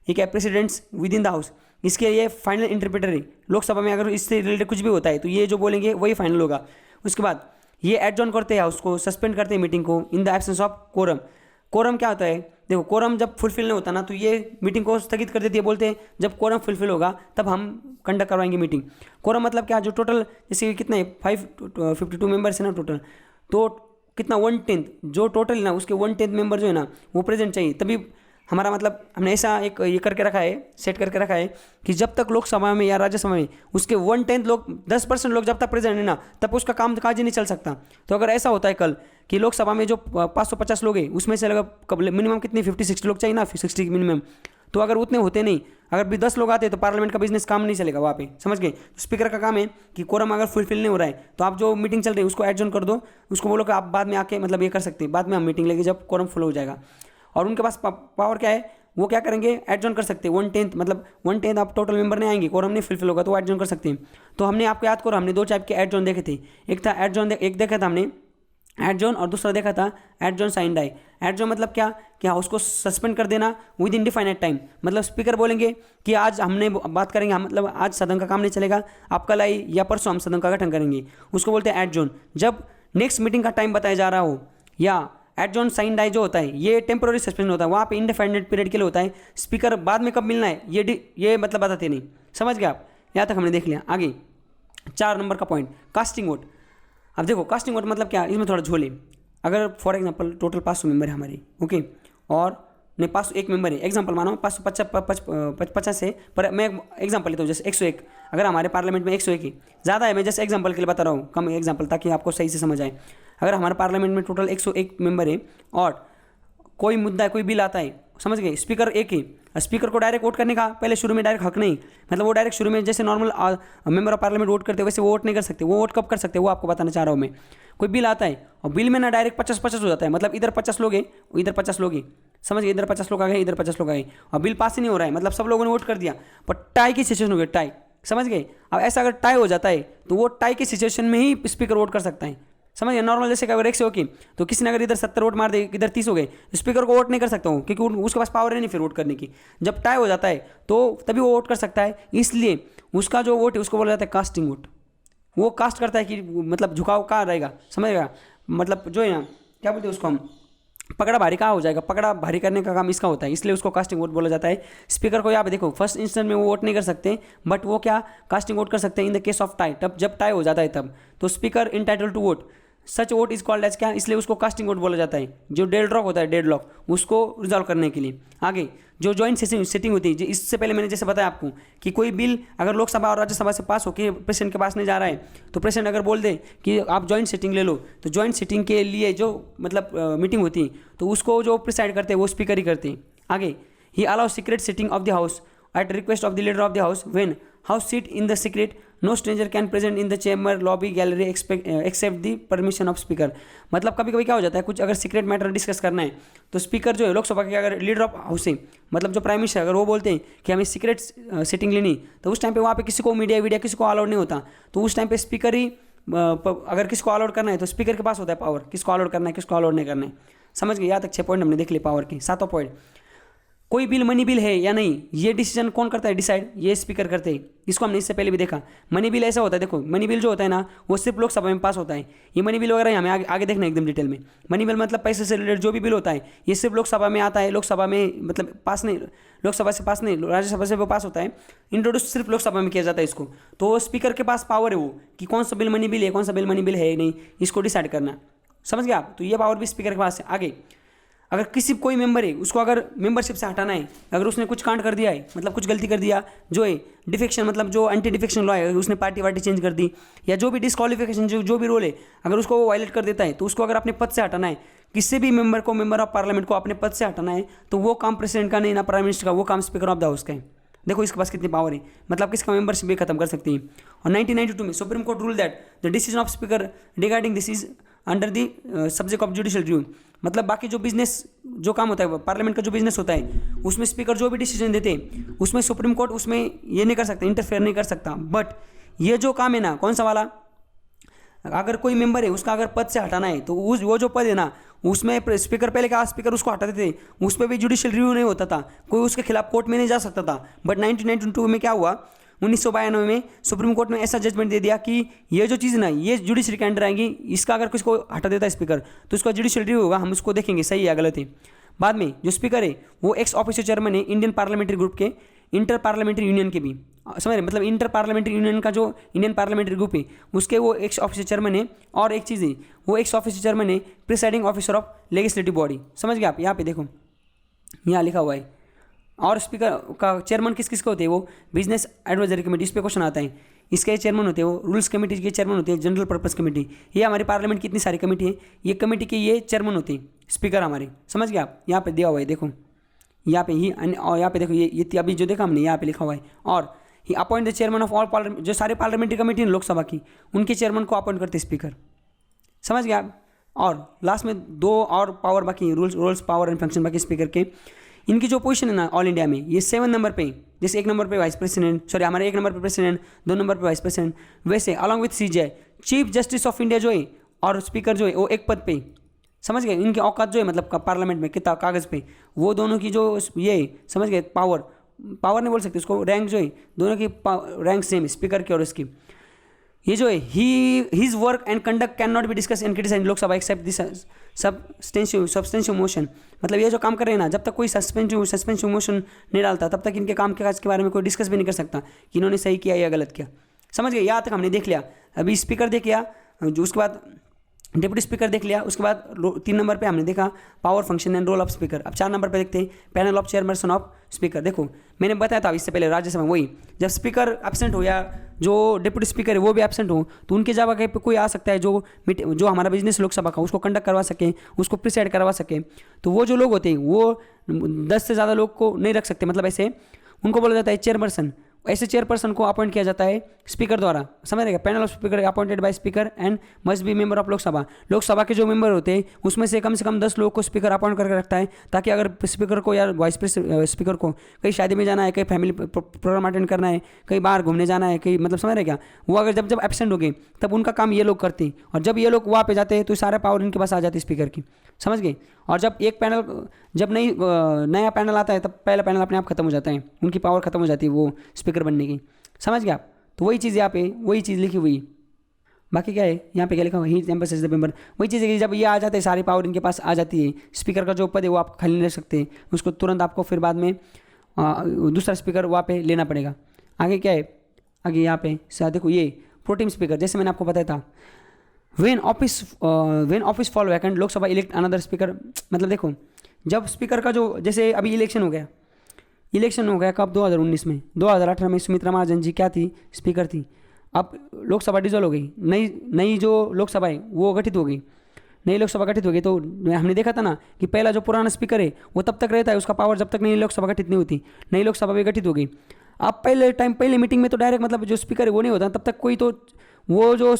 एक है precedents within the house, इसके लिए फाइनल इंटरप्रेटर है। लोकसभा में अगर इससे रिलेटेड कुछ भी होता है तो ये जो बोलेंगे वही फाइनल होगा। उसके बाद ये एडजॉर्न करते हैं हाउस को, सस्पेंड करते हैं मीटिंग को in the absence of quorum. Quorum क्या होता है, देखो कोरम जब फुलफिल नहीं होता ना तो ये मीटिंग को स्थगित कर देती है, बोलते हैं जब कोरम फुलफिल होगा तब हम कंडक्ट करवाएंगे मीटिंग। कोरम मतलब क्या, जो टोटल जैसे कितने 552 मेंबर्स है ना टोटल, तो कितना 1/10 जो टोटल है ना उसके 1/10 मेंबर जो है ना वो प्रेजेंट चाहिए, तभी हमारा मतलब हमने ऐसा एक ये करके रखा है, सेट करके रखा है कि जब तक लोकसभा में या राज्यसभा में उसके 1/10 लोग 10% लोग जब तक प्रेजेंट है ना तब उसका काम काज ही नहीं चल सकता। तो अगर ऐसा होता है कल कि लोकसभा में जो 550 लोग हैं उसमें से अगर मिनिमम कितने 50-60 लोग चाहिए ना, 60 मिनिमम, तो अगर उतने होते नहीं, अगर भी 10 लोग आते तो पार्लियामेंट का बिजनेस काम नहीं चलेगा वहाँ पे, समझ गए। तो स्पीकर का काम है कि कोरम अगर फुलफिल नहीं हो रहा है तो आप जो मीटिंग चल रही है उसको एडजॉर्न कर दो, उसको बोलो कि आप बाद में आके मतलब ये कर सकते हैं, बाद में हम मीटिंग लेंगे जब कोरम फुल हो जाएगा। और उनके पास पावर क्या है, वो क्या करेंगे, एडजॉर्न कर सकते हैं 1/10, मतलब 1/10 आप टोटल मेंबर नहीं आएंगे, कोरम नहीं फुलफिल होगा तो वो एडजॉर्न कर सकते हैं। तो हमने आपको याद करो, हमने 2 टाइप के एडजॉर्न देखे थे, एक था एडजॉर्न, एक देखा था हमने एडजॉर्न, और दूसरा देखा था एडजॉर्न साइन डाई। एडजॉर्न मतलब क्या, कि उसको सस्पेंड कर देना विद इंडिफाइनाइट टाइम, मतलब स्पीकर बोलेंगे कि आज हमने बात करेंगे, मतलब आज सदन का काम नहीं चलेगा, आप कल आई या परसों हम सदन का गठन करेंगे, उसको बोलते हैं एडजॉर्न। जब नेक्स्ट मीटिंग का टाइम बताया जा रहा हो, या एडजॉर्न साइन डाई जो होता है ये टेम्पोररी सस्पेंशन होता है, वहाँ पे इंडिफाइनाइट पीरियड के लिए होता है। स्पीकर बाद में कब मिलना है ये मतलब बताते नहीं, समझ गए आप। यहाँ तक हमने देख लिया। आगे 4 नंबर का पॉइंट, कास्टिंग वोट। अब देखो कास्टिंग वोट मतलब क्या, इसमें थोड़ा झोले। अगर फॉर एग्जांपल टोटल 500 मेंबर है हमारी, ओके, और नहीं 501 मेंबर है, एग्जांपल मानो 550 है, पर मैं एग्जांपल लेता हूँ जैसे 101, अगर हमारे पार्लियामेंट में 101 है, ज़्यादा है, मैं जैसे एग्जांपल के लिए बता रहा हूँ, कम एग्जांपल ताकि आपको सही से समझ आए। अगर हमारे पार्लियामेंट में टोटल 101 मेंबर है और कोई मुद्दा कोई बिल आता है, समझ गए, स्पीकर एक ही, स्पीकर को डायरेक्ट वोट करने का पहले शुरू में डायरेक्ट हक नहीं, मतलब वो डायरेक्ट शुरू में जैसे normal member of parliament vote करते हैं वैसे वो वोट नहीं कर सकते। वो वोट कब कर सकते हैं वो आपको बताना चाह रहा हूँ मैं। कोई बिल आता है और बिल में ना डायरेक्ट 50-50 हो जाता है, मतलब इधर 50 लोग हैं इधर 50 लोग हैं, समझ गए, इधर 50 लोग आ गए इधर 50 लोग आ गए, और बिल पास ही नहीं हो रहा है, मतलब सब लोगों ने वोट कर दिया पर टाई की सिचुएशन हो गई, टाई, समझ गए। अब ऐसा अगर टाई हो जाता है तो वो टाई की सिचुएशन में ही स्पीकर वोट कर सकता है, समझ गए। नॉर्मल जैसे अगर 100 की तो किसी ने अगर इधर 70 वोट मार दे, इधर 30 हो गए, स्पीकर को वोट नहीं कर सकता हूँ क्योंकि उसके पास पावर है नहीं फिर वोट करने की। जब टाई हो जाता है तो तभी वो वोट कर सकता है, इसलिए उसका जो वोट है उसको बोला जाता है कास्टिंग वोट। वो कास्ट करता है कि मतलब झुकाव कहाँ रहेगा, समझेगा, मतलब जो है ना क्या बोलते हैं उसको हम, पकड़ा भारी कहाँ हो जाएगा, पकड़ा भारी करने का काम इसका होता है, इसलिए उसको कास्टिंग वोट बोला जाता है। स्पीकर को यहाँ पे देखो फर्स्ट इंस्टेंट में वो वोट नहीं कर सकते, बट वो क्या कास्टिंग वोट कर सकते हैं in the case of tie, तब जब टाई हो जाता है तब। तो speaker entitled to vote, such vote is called as क्या, इसलिए उसको कास्टिंग वोट बोला जाता है। जो डेड लॉक होता है, डेड लॉक, उसको रिजॉल्व करने के लिए। आगे जो जॉइंट सेटिंग होती है, इससे पहले मैंने जैसे बताया आपको कि कोई बिल अगर लोकसभा और राज्यसभा से पास होकर प्रेसिडेंट के पास नहीं जा रहा है तो प्रेसिडेंट अगर बोल दे कि आप जॉइंट सेटिंग ले लो, तो जॉइंट सेटिंग के लिए जो मतलब मीटिंग होती है तो उसको जो प्रिसाइड करते हैं वो स्पीकर ही करते हैं। आगे he allow secret sitting of the house at request of the leader of the house when house sit in the secret, no stranger can present in the chamber, lobby, gallery except the permission of speaker। मतलब कभी कभी क्या हो जाता है, कुछ अगर सीक्रेट मैटर डिस्कस करना है तो स्पीकर जो है लोकसभा के अगर लीडर ऑफ हाउस है, मतलब जो प्राइम मिनिस्टर, अगर वो बोलते हैं कि हमें सीक्रेट सिटिंग लेनी, तो उस टाइम पे वहाँ पे किसी को मीडिया किसी को अलाउड नहीं होता, तो उस टाइम पे स्पीकर ही अगर किसको अलाउड करना है तो स्पीकर के पास होता है पावर, किसको अलाउड करना है किसको अलाउड नहीं करना है, समझ गए। यहाँ तक 6 पॉइंट हमने देख लिए पावर के। 7वां पॉइंट, कोई बिल मनी बिल है या नहीं, ये डिसीजन कौन करता है, डिसाइड, ये स्पीकर करते हैं। इसको हमने इससे पहले भी देखा। मनी बिल ऐसा होता है, देखो मनी बिल जो होता है ना वो सिर्फ लोकसभा में पास होता है। ये मनी बिल वगैरह हमें आगे देखना है एकदम डिटेल में। मनी बिल मतलब पैसे से रिलेटेड जो भी बिल होता है ये सिर्फ लोकसभा में आता है, लोकसभा में मतलब पास नहीं, लोकसभा से पास नहीं, राज्यसभा से वो पास होता है, इंट्रोड्यूस सिर्फ लोकसभा में किया जाता है इसको। तो स्पीकर के पास पावर है वो कि कौन सा बिल मनी बिल है, कौन सा बिल मनी बिल है नहीं, इसको डिसाइड करना, समझ गए आप। तो ये पावर भी स्पीकर के पास है। आगे अगर किसी कोई मेंबर है उसको अगर मेंबरशिप से हटाना है, अगर उसने कुछ कांड कर दिया है, मतलब कुछ गलती कर दिया, जो है डिफेक्शन, मतलब जो एंटी डिफेक्शन लॉ है, उसने पार्टी वार्टी चेंज कर दी, या जो भी डिस्क्वालिफिकेशन जो भी रोल है अगर उसको वो वायलेट कर देता है, तो उसको अगर अपने पद से हटाना है, किसी भी मेंबर को, मेंबर ऑफ पार्लियामेंट को अपने पद से हटाना है, तो वो काम प्रेसिडेंट का नहीं, ना प्राइम मिनिस्टर का, वो काम स्पीकर ऑफ द हाउस का है। देखो इसके पास कितनी पावर है, मतलब किसका मेंबरशिप भी खत्म कर सकती है। और 1992 में supreme court rule that the decision of speaker regarding this is under the subject of judicial review. मतलब बाकी जो बिजनेस जो काम होता है, पार्लियामेंट का जो बिजनेस होता है, उसमें स्पीकर जो भी डिसीजन देते हैं उसमें सुप्रीम कोर्ट उसमें ये नहीं कर सकता, इंटरफेयर नहीं कर सकता। बट ये जो काम है ना, कौन सा वाला, अगर कोई मेंबर है उसका अगर पद से हटाना है, तो वो जो पद है ना उसमें स्पीकर पहले क्या, स्पीकर उसको हटाते थे, उस पर भी जुडिशियल रिव्यू नहीं होता था, कोई उसके खिलाफ कोर्ट में नहीं जा सकता था। बट 1992 में क्या हुआ, 1992 में सुप्रीम कोर्ट ने ऐसा जजमेंट दे दिया कि ये जो चीज़ ना, ये जुडिशरी के अंडर आएंगी, इसका अगर किसको हटा देता है स्पीकर तो उसका जुडिशियल रिव्यू होगा, हम उसको देखेंगे सही है गलत है। बाद में जो स्पीकर है वो एक्स ऑफिशियल चेयरमैन है इंडियन पार्लियामेंट्री ग्रुप के, इंटर पार्लियामेंट्री यूनियन के भी, समझ रहे, मतलब इंटर पार्लियामेंट्री यूनियन का जो इंडियन पार्लियामेंट्री ग्रुप है उसके वो एक्स ऑफिशियल चेयरमैन है। और एक चीज़ है, वो एक्स ऑफिशियल चेयरमैन है presiding officer of legislative body. समझ गए आप, यहाँ पे देखो यहाँ लिखा हुआ है। और स्पीकर का चेयरमैन किस किस के होते हैं, वो बिजनेस एडवाइजरी कमेटी, इस पर क्वेश्चन आता है, इसके चेयरमैन होते हैं वो रूल्स कमेटी के चेयरमैन होते हैं, जनरल पर्पस कमेटी, ये हमारी पार्लियामेंट की इतनी सारी कमेटी है, ये कमेटी के ये चेयरमैन होते हैं स्पीकर हमारे। समझ गए आप, यहाँ पे दिया हुआ है देखो, यहाँ पे ही, और यहाँ पे देखो ये अभी जो देखा हमने यहाँ पे लिखा हुआ है। और he appoint the chairman of all parliament, जो सारे पार्लियामेंट्री कमेटी है लोकसभा की, उनके चेयरमैन को अपॉइंट करते स्पीकर। समझ गए आप। और लास्ट में दो और पावर बाकी, रूल्स पावर एंड फंक्शन बाकी स्पीकर के। इनकी जो पोजीशन है ना ऑल इंडिया में, ये 7 नंबर पे, जैसे 1 नंबर पे वाइस प्रेसिडेंट, सॉरी हमारे 1 नंबर पे प्रेसिडेंट, 2 नंबर पे वाइस प्रेसिडेंट, वैसे along with CJ chief justice of India जो है और स्पीकर जो है वो एक पद पे। समझ गए, इनके औकात जो है मतलब पार्लियामेंट में किताब कागज़ पे, वो दोनों की जो ये समझ गए पावर नहीं बोल सकते उसको, रैंक जो है दोनों की रैंक सेम, स्पीकर की और इसकी। ये जो है his work and conduct can not be discuss and criticise in Lok Sabha except this substantial motion. मतलब ये जो काम कर रहे हैं ना, जब तक कोई सस्पेंसिव मोशन नहीं डालता तब तक इनके काम के काज के बारे में कोई डिस्कस भी नहीं कर सकता कि इन्होंने सही किया या गलत किया। समझ गए, यहाँ तक हमने देख लिया। अभी स्पीकर देख लिया, जो उसके बाद डिप्टी स्पीकर देख लिया, उसके बाद 3 नंबर पे हमने देखा power function and role of speaker. अब 4 नंबर पे देखते हैं panel of chairperson of speaker. देखो मैंने बताया था इससे पहले राज्यसभा में, वही जब स्पीकर एब्सेंट हो या जो डिप्टी स्पीकर है वो भी एब्सेंट हो तो उनके जगह पे कोई आ सकता है जो हमारा बिजनेस लोकसभा का उसको कंडक्ट करवा सके, उसको प्रिसाइड करवा सके। तो वो जो लोग होते हैं वो 10 से ज़्यादा लोग को नहीं रख सकते, मतलब ऐसे उनको बोला जाता है चेयरपर्सन। ऐसे चेयरपर्सन को अपॉइंट किया जाता है स्पीकर द्वारा। समझ रहेगा, panel of speaker appointed bye speaker and must be member of Lok Sabha. Lok Sabha के जो मेंबर होते हैं उसमें से कम 10 लोगों को स्पीकर अपॉइंट करके रखता है, ताकि अगर स्पीकर को या वाइस स्पीकर को कहीं शादी में जाना है, कहीं फैमिली प्रोग्राम अटेंड करना है, कहीं बाहर घूमने जाना है, कहीं मतलब समझ रहे क्या, वो अगर जब एब्सेंट हो गए तब उनका काम ये लोग करते हैं। और जब ये लोग वहाँ पे जाते हैं तो सारे पावर इनके पास आ जाती है स्पीकर की। समझ गए। और जब एक पैनल जब नया पैनल आता है तब पहला पैनल अपने आप खत्म हो जाता है, उनकी पावर खत्म हो जाती है वो स्पीकर बनने की। समझ गए आप। तो वही चीज़ यहाँ पे वही चीज़ लिखी हुई। बाकी क्या है यहाँ पे क्या लिखा हुआ, ही एम्फेसाइज द मेंबर। वही चीज़ है कि जब ये आ जाते हैं सारी पावर इनके पास आ जाती है, स्पीकर का जो पद है वो आप खाली नहीं रख सकते, उसको तुरंत आपको फिर बाद में दूसरा स्पीकर वहाँ पे लेना पड़ेगा। आगे क्या है, आगे यहाँ पे देखो ये प्रोटेम स्पीकर, जैसे मैंने आपको बताया था when office fall vacant Lok Sabha elect another speaker. मतलब देखो जब स्पीकर का जो जैसे अभी इलेक्शन हो गया कब 2019 में, 2018 में सुमित्रा महाजन जी क्या थी, स्पीकर थी। अब लोकसभा डिजोल्व हो गई, नई जो लोकसभा है वो गठित हो गई, नई लोकसभा गठित हो गई। तो हमने देखा था ना कि पहला जो पुराना स्पीकर है वो तब तक रहता है, उसका पावर जब तक नई लोकसभा गठित नहीं होती, नई लोकसभा भी गठित हो गई। अब पहले मीटिंग में तो डायरेक्ट मतलब जो स्पीकर है वो नहीं होता, तब तक कोई तो वो जो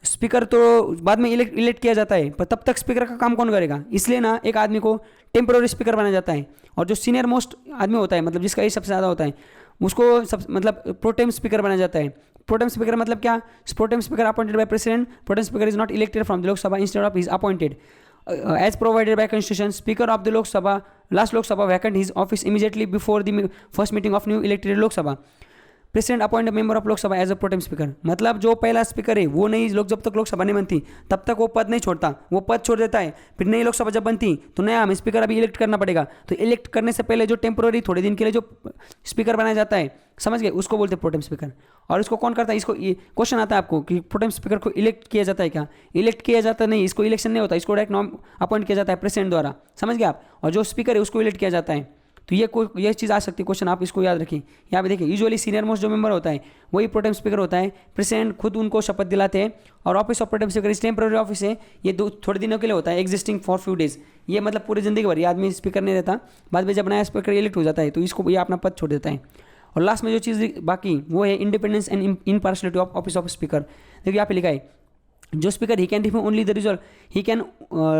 स्पीकर तो बाद में इलेक्ट किया जाता है, पर तब तक स्पीकर का काम कौन करेगा। इसलिए ना एक आदमी को टेम्पररी स्पीकर बनाया जाता है, और जो सीनियर मोस्ट आदमी होता है मतलब जिसका एज सबसे ज़्यादा होता है उसको मतलब प्रोटेम स्पीकर बनाया जाता है। प्रोटेम स्पीकर मतलब क्या, pro tem speaker appointed by president, pro tem speaker is not elected from the Lok Sabha instead of is appointed as provided by constitution. Speaker of the Lok Sabha last Lok Sabha vacant his office immediately before the first meeting of new elected Lok Sabha. President appoint member of Lok Sabha as a pro tem speaker. मतलब जो पहला स्पीकर है वो नई लोग जब तक लोकसभा नहीं बनती तब तक वो पद नहीं छोड़ता, वो पद छोड़ देता है। फिर नई लोकसभा जब बनती तो नया हमें स्पीकर अभी इलेक्ट करना पड़ेगा, तो इलेक्ट करने से पहले जो टेम्पोररी थोड़े दिन के लिए जो स्पीकर बनाया जाता है, समझ गए, उसको बोलते हैं प्रोटेम स्पीकर। और इसको कौन करता है, इसको क्वेश्चन आता है आपको कि प्रोटेम स्पीकर को इलेक्ट किया जाता है क्या, इलेक्ट किया जाता नहीं, इसको इलेक्शन नहीं होता, इसको डायरेक्ट अपॉइंट किया जाता है प्रेसिडेंट द्वारा। समझ गए आप। और जो स्पीकर है उसको इलेक्ट किया जाता है। तो ये चीज़ आ सकती है क्वेश्चन, आप इसको याद रखें। यहाँ पे देखिए यूजुअली सीनियर मोस्ट जो मेंबर होता है वही प्रोटेम स्पीकर होता है, प्रेसिडेंट खुद उनको शपथ दिलाते हैं। और ऑफिस ऑफ प्रोटेम स्पीकर इस टेम्पररी ऑफिस है, ये थोड़े दिनों के लिए होता है, एग्जिस्टिंग फॉर फ्यू डेज। ये मतलब पूरी जिंदगी भर ये आदमी स्पीकर नहीं रहता, बाद में जब नया स्पीकर इलेक्ट हो जाता है तो इसको ये अपना पद छोड़ देता है। और लास्ट में जो चीज़ बाकी वो है independence and impartiality of office of speaker. देखिए यहाँ पे लिखा है जो speaker he can remove only the resolve, he can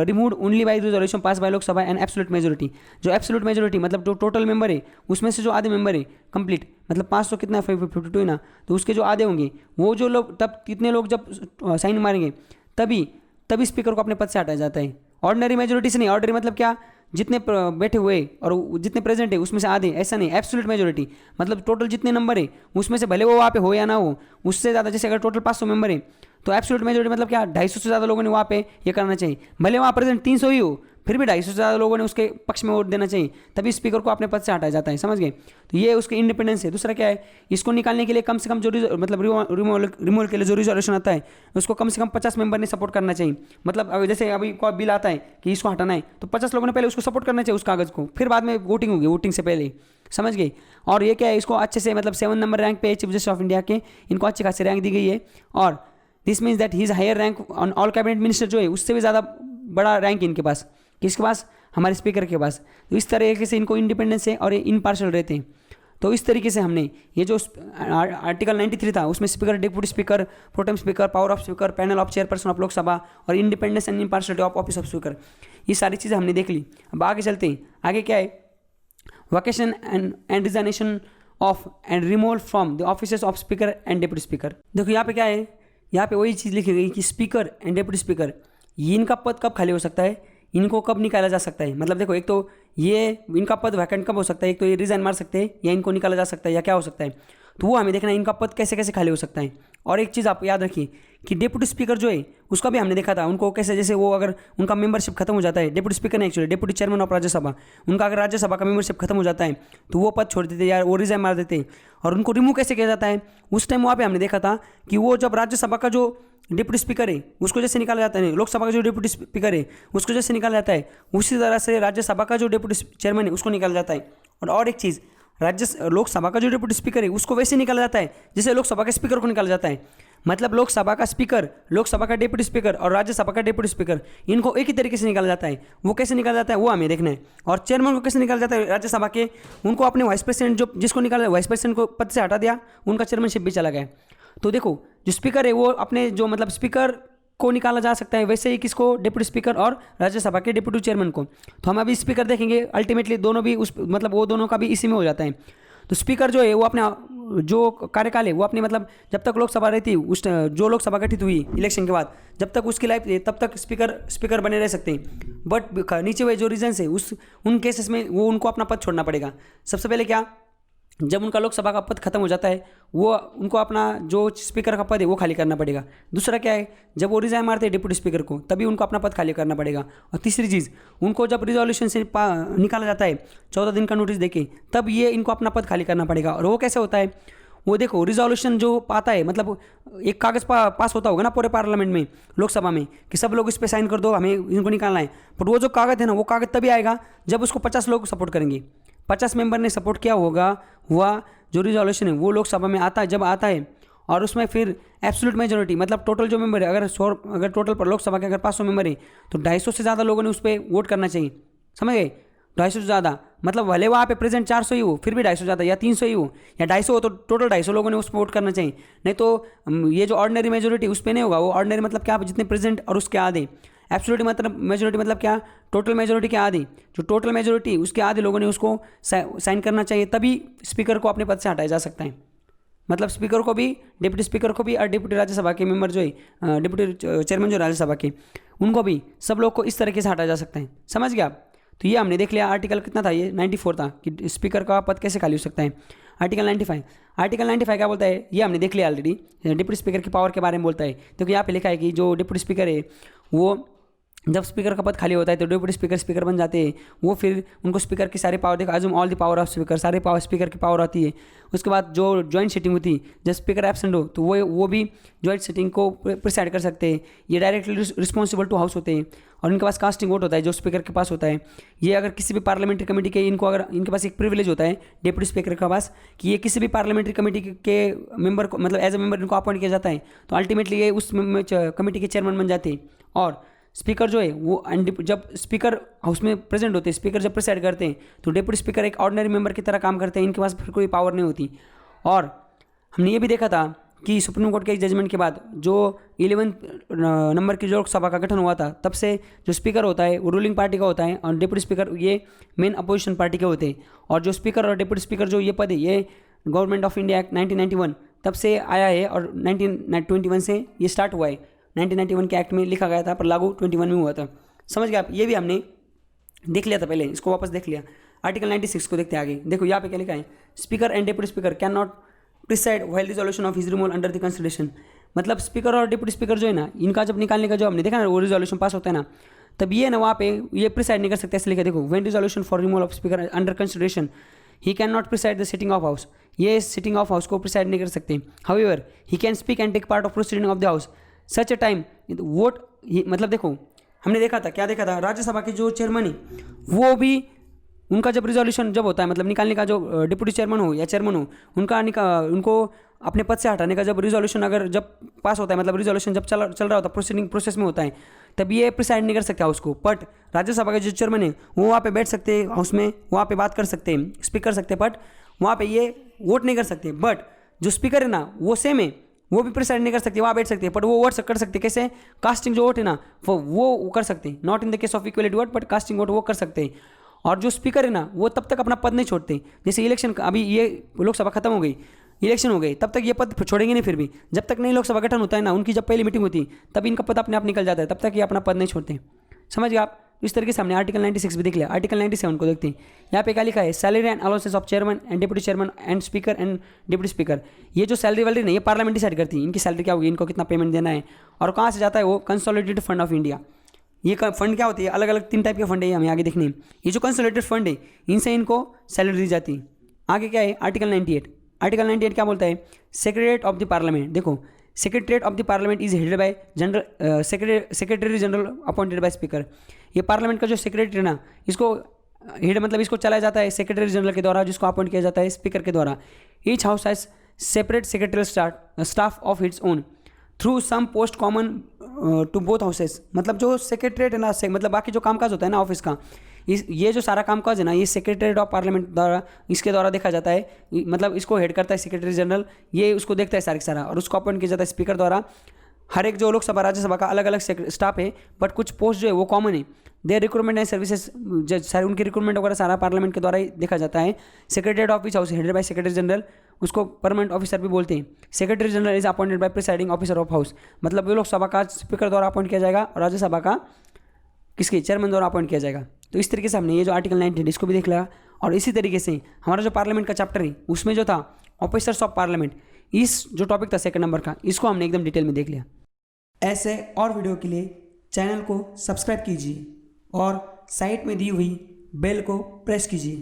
remove only by resolution pass by Lok Sabha and absolute majority. जो एब्सोल्यूट मेजोरिटी मतलब जो टोटल मेंबर है उसमें से जो आधे मेंबर है कंप्लीट, मतलब 500 कितना है 52 है ना, तो उसके जो आधे होंगे वो जो लोग तब कितने लोग जब साइन मारेंगे तभी स्पीकर को अपने पद से हटाया जाता है। ऑर्डिनरी मेजोरिटी से नहीं, ऑर्डिनरी मतलब क्या, जितने बैठे हुए और जितने प्रेजेंट है उसमें से आधे, ऐसा नहीं, एब्सोल्यूट मेजोरिटी मतलब टोटल जितने नंबर है उसमें से भले वो वहाँ पे हो या ना हो, उससे ज़्यादा, जैसे अगर टोटल 500 मेंबर है तो एब्सोल्यूट मेजोरिटी मतलब क्या, 250 से ज़्यादा लोगों ने वहाँ पे ये करना चाहिए, भले वहाँ प्रेजेंट 300 ही हो फिर भी 250 से ज़्यादा लोगों ने उसके पक्ष में वोट देना चाहिए, तभी स्पीकर को अपने पद से हटाया जाता है, समझ गए। तो ये उसके इंडिपेंडेंस है। दूसरा क्या है, इसको निकालने के लिए कम से कम जो मतलब रिमूवल के लिए जो रिजोल्यूशन आता है उसको कम से कम 50 मेंबर ने सपोर्ट करना चाहिए। मतलब जैसे अभी कोई बिल आता है कि इसको हटाना है तो 50 लोगों ने पहले उसको सपोर्ट करना चाहिए उस कागज़ को, फिर बाद में वोटिंग होगी, वोटिंग से पहले, समझ गए। और ये क्या है, इसको अच्छे से मतलब 7 नंबर रैंक पे चीफ जस्टिस ऑफ इंडिया के, इनको अच्छी खासी रैंक दी गई है। और this means that he is higher rank on all cabinet minister, जो है उससे भी ज़्यादा बड़ा रैंक है इनके पास, किसके पास, हमारे स्पीकर के पास। तो इस तरीके से इनको इंडिपेंडेंस है और ये इनपार्शियल रहते हैं। तो इस तरीके से हमने ये जो आर्टिकल 93 था उसमें speaker, deputy speaker, pro tem speaker, power of speaker, panel of chairperson of Lok Sabha और independence and impartiality of office of speaker, ये सारी चीज़ें हमने देख ली। अब आगे चलते हैं, आगे क्या है, vacation and resignation of and removal from the offices of speaker and deputy speaker. देखो यहाँ पे क्या है, यहाँ पे वही चीज़ लिखी गई कि स्पीकर एंड डिप्टी स्पीकर, ये इनका पद कब खाली हो सकता है, इनको कब निकाला जा सकता है। मतलब देखो, एक तो ये इनका पद वैकेंट कब हो सकता है, एक तो ये रिजाइन मार सकते हैं या इनको निकाला जा सकता है या क्या हो सकता है, तो वो हमें देखना है इनका पद कैसे कैसे खाली हो सकता है। और एक चीज़ आप याद रखिए कि डिप्टी स्पीकर जो है उसका भी हमने देखा था, उनको कैसे, जैसे वो अगर उनका मेंबरशिप खत्म हो जाता है, डिप्टी स्पीकर ने actually deputy chairman of Rajya Sabha, उनका अगर राज्यसभा का मेंबरशिप खत्म हो जाता है तो वो पद छोड़ देते या वो रिजाइन मार देते। और उनको रिमूव कैसे किया जाता है, उस टाइम वहाँ पे हमने देखा था कि वो जब राज्यसभा का जो डिप्टी स्पीकर है उसको जैसे निकाला जाता है, लोकसभा का जो डिप्टी स्पीकर है उसको जैसे निकाला जाता है, उसी तरह से राज्यसभा का जो डिप्टी चेयरमैन है उसको निकाला जाता है। और एक चीज़, लोकसभा का जो डिप्टी स्पीकर है उसको वैसे निकाला जाता है जैसे लोकसभा के स्पीकर को निकाला जाता है। मतलब लोकसभा का स्पीकर, लोकसभा का डिप्टी स्पीकर और राज्यसभा का डिप्टी स्पीकर, इनको एक ही तरीके से निकाला जाता है। वो कैसे निकाला जाता है वो हमें देखना है। और चेयरमैन को कैसे निकाला जाता है राज्यसभा के, उनको अपने वाइस प्रेसिडेंट जो जिसको निकाला, वाइस प्रेसिडेंट को पद से हटा दिया, उनका चेयरमैनशिप भी चला गया। तो देखो, जो स्पीकर है वो अपने जो मतलब स्पीकर को निकाला जा सकता है, वैसे ही किसको, डिप्टी स्पीकर और राज्यसभा के डिप्टी चेयरमैन को। तो हम अभी स्पीकर देखेंगे, अल्टीमेटली दोनों भी उस मतलब वो दोनों का भी इसी में हो जाता है। तो स्पीकर जो है वो अपना जो कार्यकाल है वो अपनी मतलब जब तक लोकसभा रहती है, उस जो लोकसभा गठित हुई इलेक्शन के बाद, जब तक उसकी लाइफ है तब तक स्पीकर बने रह सकते हैं। बट नीचे हुए जो रीजन्स है उन केसेस में वो उनको अपना पद छोड़ना पड़ेगा। सबसे पहले क्या, जब उनका लोकसभा का पद खत्म हो जाता है वो उनको अपना जो स्पीकर का पद है वो खाली करना पड़ेगा। दूसरा क्या है, जब वो रिजाइन मारते हैं डिप्टी स्पीकर को तभी उनको अपना पद खाली करना पड़ेगा। और तीसरी चीज़, उनको जब रिजोल्यूशन से निकाला जाता है 14 दिन का नोटिस देके, तब ये इनको अपना पद खाली करना पड़ेगा। और वो कैसे होता है, वो देखो, रिजोल्यूशन जो पाता है मतलब एक कागज़ पास होता होगा ना पूरे पार्लियामेंट में, लोकसभा में, कि सब लोग इस पर साइन कर दो, हमें इनको निकालना है। बट वो जो कागज़ है ना, वो कागज़ तभी आएगा जब उसको 50 लोग सपोर्ट करेंगे। 50 मेंबर ने सपोर्ट किया होगा, हुआ जो रिजोल्यूशन है वो लोकसभा में आता है, जब आता है और उसमें फिर एब्सोल्यूट मेजोरिटी मतलब टोटल जो मेंबर है, अगर टोटल पर लोकसभा के अगर 500 मेंबर है तो 250 से ज़्यादा लोगों ने उस पर वोट करना चाहिए, समझ गए। 250 से ज़्यादा मतलब भले वहाँ पे प्रेजेंट 400 ही हो फिर भी 250 ज़्यादा, या 300 ही हो या 250 हो तो टोटल 250 लोगों ने उस पर वोट करना चाहिए। नहीं तो ये जो ऑर्डिनरी मेजोरिटी उस पर नहीं होगा। वो ऑर्डिनरी मतलब क्या, जितने प्रेजेंट और उसके आधे, एब्सोल्यूट मतलब मेजोरिटी मतलब क्या, टोटल मेजोरिटी के आधे, जो टोटल मेजोरिटी उसके आधे लोगों ने उसको साइन करना चाहिए, तभी स्पीकर को अपने पद से हटाया जा सकता है। मतलब स्पीकर को भी, डिप्टी स्पीकर को भी और डिप्टी राज्यसभा के मेंबर जो है, डिप्टी चेयरमैन जो राज्यसभा के, उनको भी, सब लोग को इस तरीके से हटाया जा सकता है। समझ गया आप। तो ये हमने देख लिया। आर्टिकल कितना था, ये 94 था कि स्पीकर का पद कैसे खाली हो सकता है। आर्टिकल 95 क्या बोलता है, ये हमने देख लिया ऑलरेडी। डिप्टी स्पीकर की पावर के बारे में बोलता है। तो यहाँ पे लिखा है कि जो डिप्टी स्पीकर है वो जब स्पीकर का पद खाली होता है तो डिप्टी स्पीकर बन जाते हैं। वो फिर उनको स्पीकर की सारी पावर, देखो assume all the power of speaker, सारे पावर स्पीकर की पावर आती है। उसके बाद जो जॉइंट सीटिंग होती है, जब स्पीकर एब्सेंट हो तो वो भी जॉइंट सीटिंग को प्रिसाइड कर सकते हैं। ये डायरेक्टली रिस्पॉन्सिबल टू हाउस होते हैं और इनके पास कास्टिंग वोट होता है जो स्पीकर के पास होता है। ये अगर किसी भी पार्लियामेंट्री कमेटी के, इनके पास एक प्रिविलेज होता है डिप्टी स्पीकर के पास कि ये किसी भी पार्लियामेंट्री कमेटी के मेंबर को मतलब एज ए मेंबर इनको अपॉइंट किया जाता है, तो अल्टीमेटली ये उस कमेटी के चेयरमैन बन जाते हैं। और स्पीकर जो है वो जब स्पीकर हाउस में प्रेजेंट होते हैं, स्पीकर जब प्रिसाइड करते हैं तो डिप्टी स्पीकर एक ऑर्डिनरी मेंबर की तरह काम करते हैं, इनके पास फिर कोई पावर नहीं होती। और हमने ये भी देखा था कि सुप्रीम कोर्ट के एक जजमेंट के बाद जो 11 नंबर की जो लोकसभा का गठन हुआ था, तब से जो स्पीकर होता है वो रूलिंग पार्टी का होता है और डिप्टी स्पीकर ये मेन अपोजिशन पार्टी के होते हैं। और जो स्पीकर और डिप्टी स्पीकर जो ये पद है, ये गवर्नमेंट ऑफ इंडिया एक्ट 1991 तब से आया है और 1921 से ये स्टार्ट हुआ है। 1991 के एक्ट में लिखा गया था पर लागू 21 में हुआ था। समझ गए आप, ये भी हमने देख लिया था पहले, इसको वापस देख लिया। आर्टिकल 96 को देखते हैं आगे। देखो यहाँ पे क्या लिखा है, speaker and deputy speaker can not preside while resolution of his removal under the consideration. मतलब स्पीकर और डिप्टी स्पीकर जो है ना, इनका जब निकालने का जो हमने देखा ना, वो रिजोल्यूशन पास होता है ना, तब ये ना वहाँ पे ये प्रिसाइड नहीं कर सकते, ऐसे लिखा देखो, when resolution for removal of speaker under consideration he can not preside the sitting of house. ये सिटिंग ऑफ हाउस को प्रिसाइड नहीं कर सकते। However he can speak and take part of proceeding of the house such a time vote. मतलब देखो हमने देखा था, क्या देखा था, राज्यसभा के जो चेयरमैन है वो भी, उनका जब रिजोल्यूशन जब होता है, मतलब निकालने का, जो डिप्टी चेयरमैन हो या चेयरमैन हो, उनको अपने पद से हटाने का जब रिजोल्यूशन अगर जब पास होता है, मतलब रिजोल्यूशन जब चल रहा होता है, प्रोसीडिंग प्रोसेस में होता है, तब ये प्रिसाइड नहीं कर सकते हाउस को। बट राज्यसभा के जो चेयरमैन है वो वहाँ पे बैठ सकते हैं हाउस में, वहाँ पे बात कर सकते हैं, स्पीक कर सकते हैं, बट वहाँ पे ये वोट नहीं कर सकते। बट जो स्पीकर है ना वो सेम है, वो भी प्रिसाइड नहीं कर सकते, वहाँ बैठ सकते हैं, बट वो वोट कर सकते, कैसे, कास्टिंग जो वोट है ना वो कर सकते हैं, not in the case of equality vote, but casting vote वो कर सकते हैं। और जो स्पीकर है ना वो तब तक अपना पद नहीं छोड़ते, जैसे इलेक्शन, अभी ये लोकसभा खत्म हो गई, इलेक्शन हो गई, तब तक ये पद छोड़ेंगे नहीं, फिर भी जब तक नई लोकसभा गठन होता है ना, उनकी जब पहली मीटिंग होती है तब इनका पद अपने आप निकल जाता है, तब तक ये अपना पद नहीं छोड़ते। समझ गए आप। इस तरीके से हमने आर्टिकल 96 भी देख लिया। आर्टिकल 97 को देखते हैं, यहाँ पे क्या लिखा है, salary and allowances of chairman and deputy chairman and speaker and deputy speaker. ये जो सैलरी वैलरी नहीं, ये पार्लियामेंट डिसाइड करती है, इनकी सैलरी क्या होगी, इनको कितना पेमेंट देना है, और कहाँ से जाता है वो, कंसोलिडेटेड फंड ऑफ इंडिया। ये फंड क्या होती है, अलग अलग 3 टाइप के फंड है, हमें आगे देखने हैं। ये जो कंसोलिडेटेड फंड है, इनसे इनको सैलरी दी जाती है। आगे क्या है, आर्टिकल 98। आर्टिकल 98 क्या बोलता है, सेक्रेटरीट ऑफ द पार्लियामेंट। देखो, secretariat of the parliament is headed by general secretary general appointed by speaker. ये पार्लियामेंट का जो सेक्रेटरी है ना, इसको हेड मतलब इसको चलाया जाता है सेक्रेटरी जनरल के द्वारा, जिसको अपॉइंट किया जाता है स्पीकर के द्वारा। Each house has separate secretary staff of its own through some post common to both houses. मतलब जो सेक्रेटरीट है ना, मतलब बाकी जो कामकाज होता है ना ऑफिस का, ये जो सारा कामकाज है ना, ये सेक्रेटरीट ऑफ पार्लियामेंट द्वारा, इसके द्वारा देखा जाता है। मतलब इसको हेड करता है सेक्रेटरी जनरल, ये उसको देखता है सारा, और उसको अपॉइंट किया जाता है स्पीकर द्वारा। हर एक जो लोकसभा राज्यसभा का अलग अलग स्टाफ है, बट कुछ पोस्ट जो है वो कॉमन है। देयर रिक्रूटमेंट एंड सर्विसेज, सारे उनकी रिक्रूटमेंट वगैरह सारा पार्लियामेंट के द्वारा ही देखा जाता है। Secretariat of which house headed by secretary general, उसको परमानेंट ऑफिसर भी बोलते हैं। Secretary general is appointed by presiding officer of house. मतलब वो लोकसभा का स्पीकर द्वारा अपॉइंट किया जाएगा, और राज्यसभा का किसके, चेयरमैन द्वारा अपॉइंट किया जाएगा। तो इस तरीके से हमने ये जो आर्टिकल 19 इसको भी देख लिया। और इसी तरीके से हमारा जो पार्लियामेंट का चैप्टर है, उसमें जो था ऑफिसर्स ऑफ पार्लियामेंट, इस जो टॉपिक था 2 नंबर का, इसको हमने एकदम डिटेल में देख लिया। ऐसे और वीडियो के लिए चैनल को सब्सक्राइब कीजिए और साइड में दी हुई बेल को प्रेस कीजिए।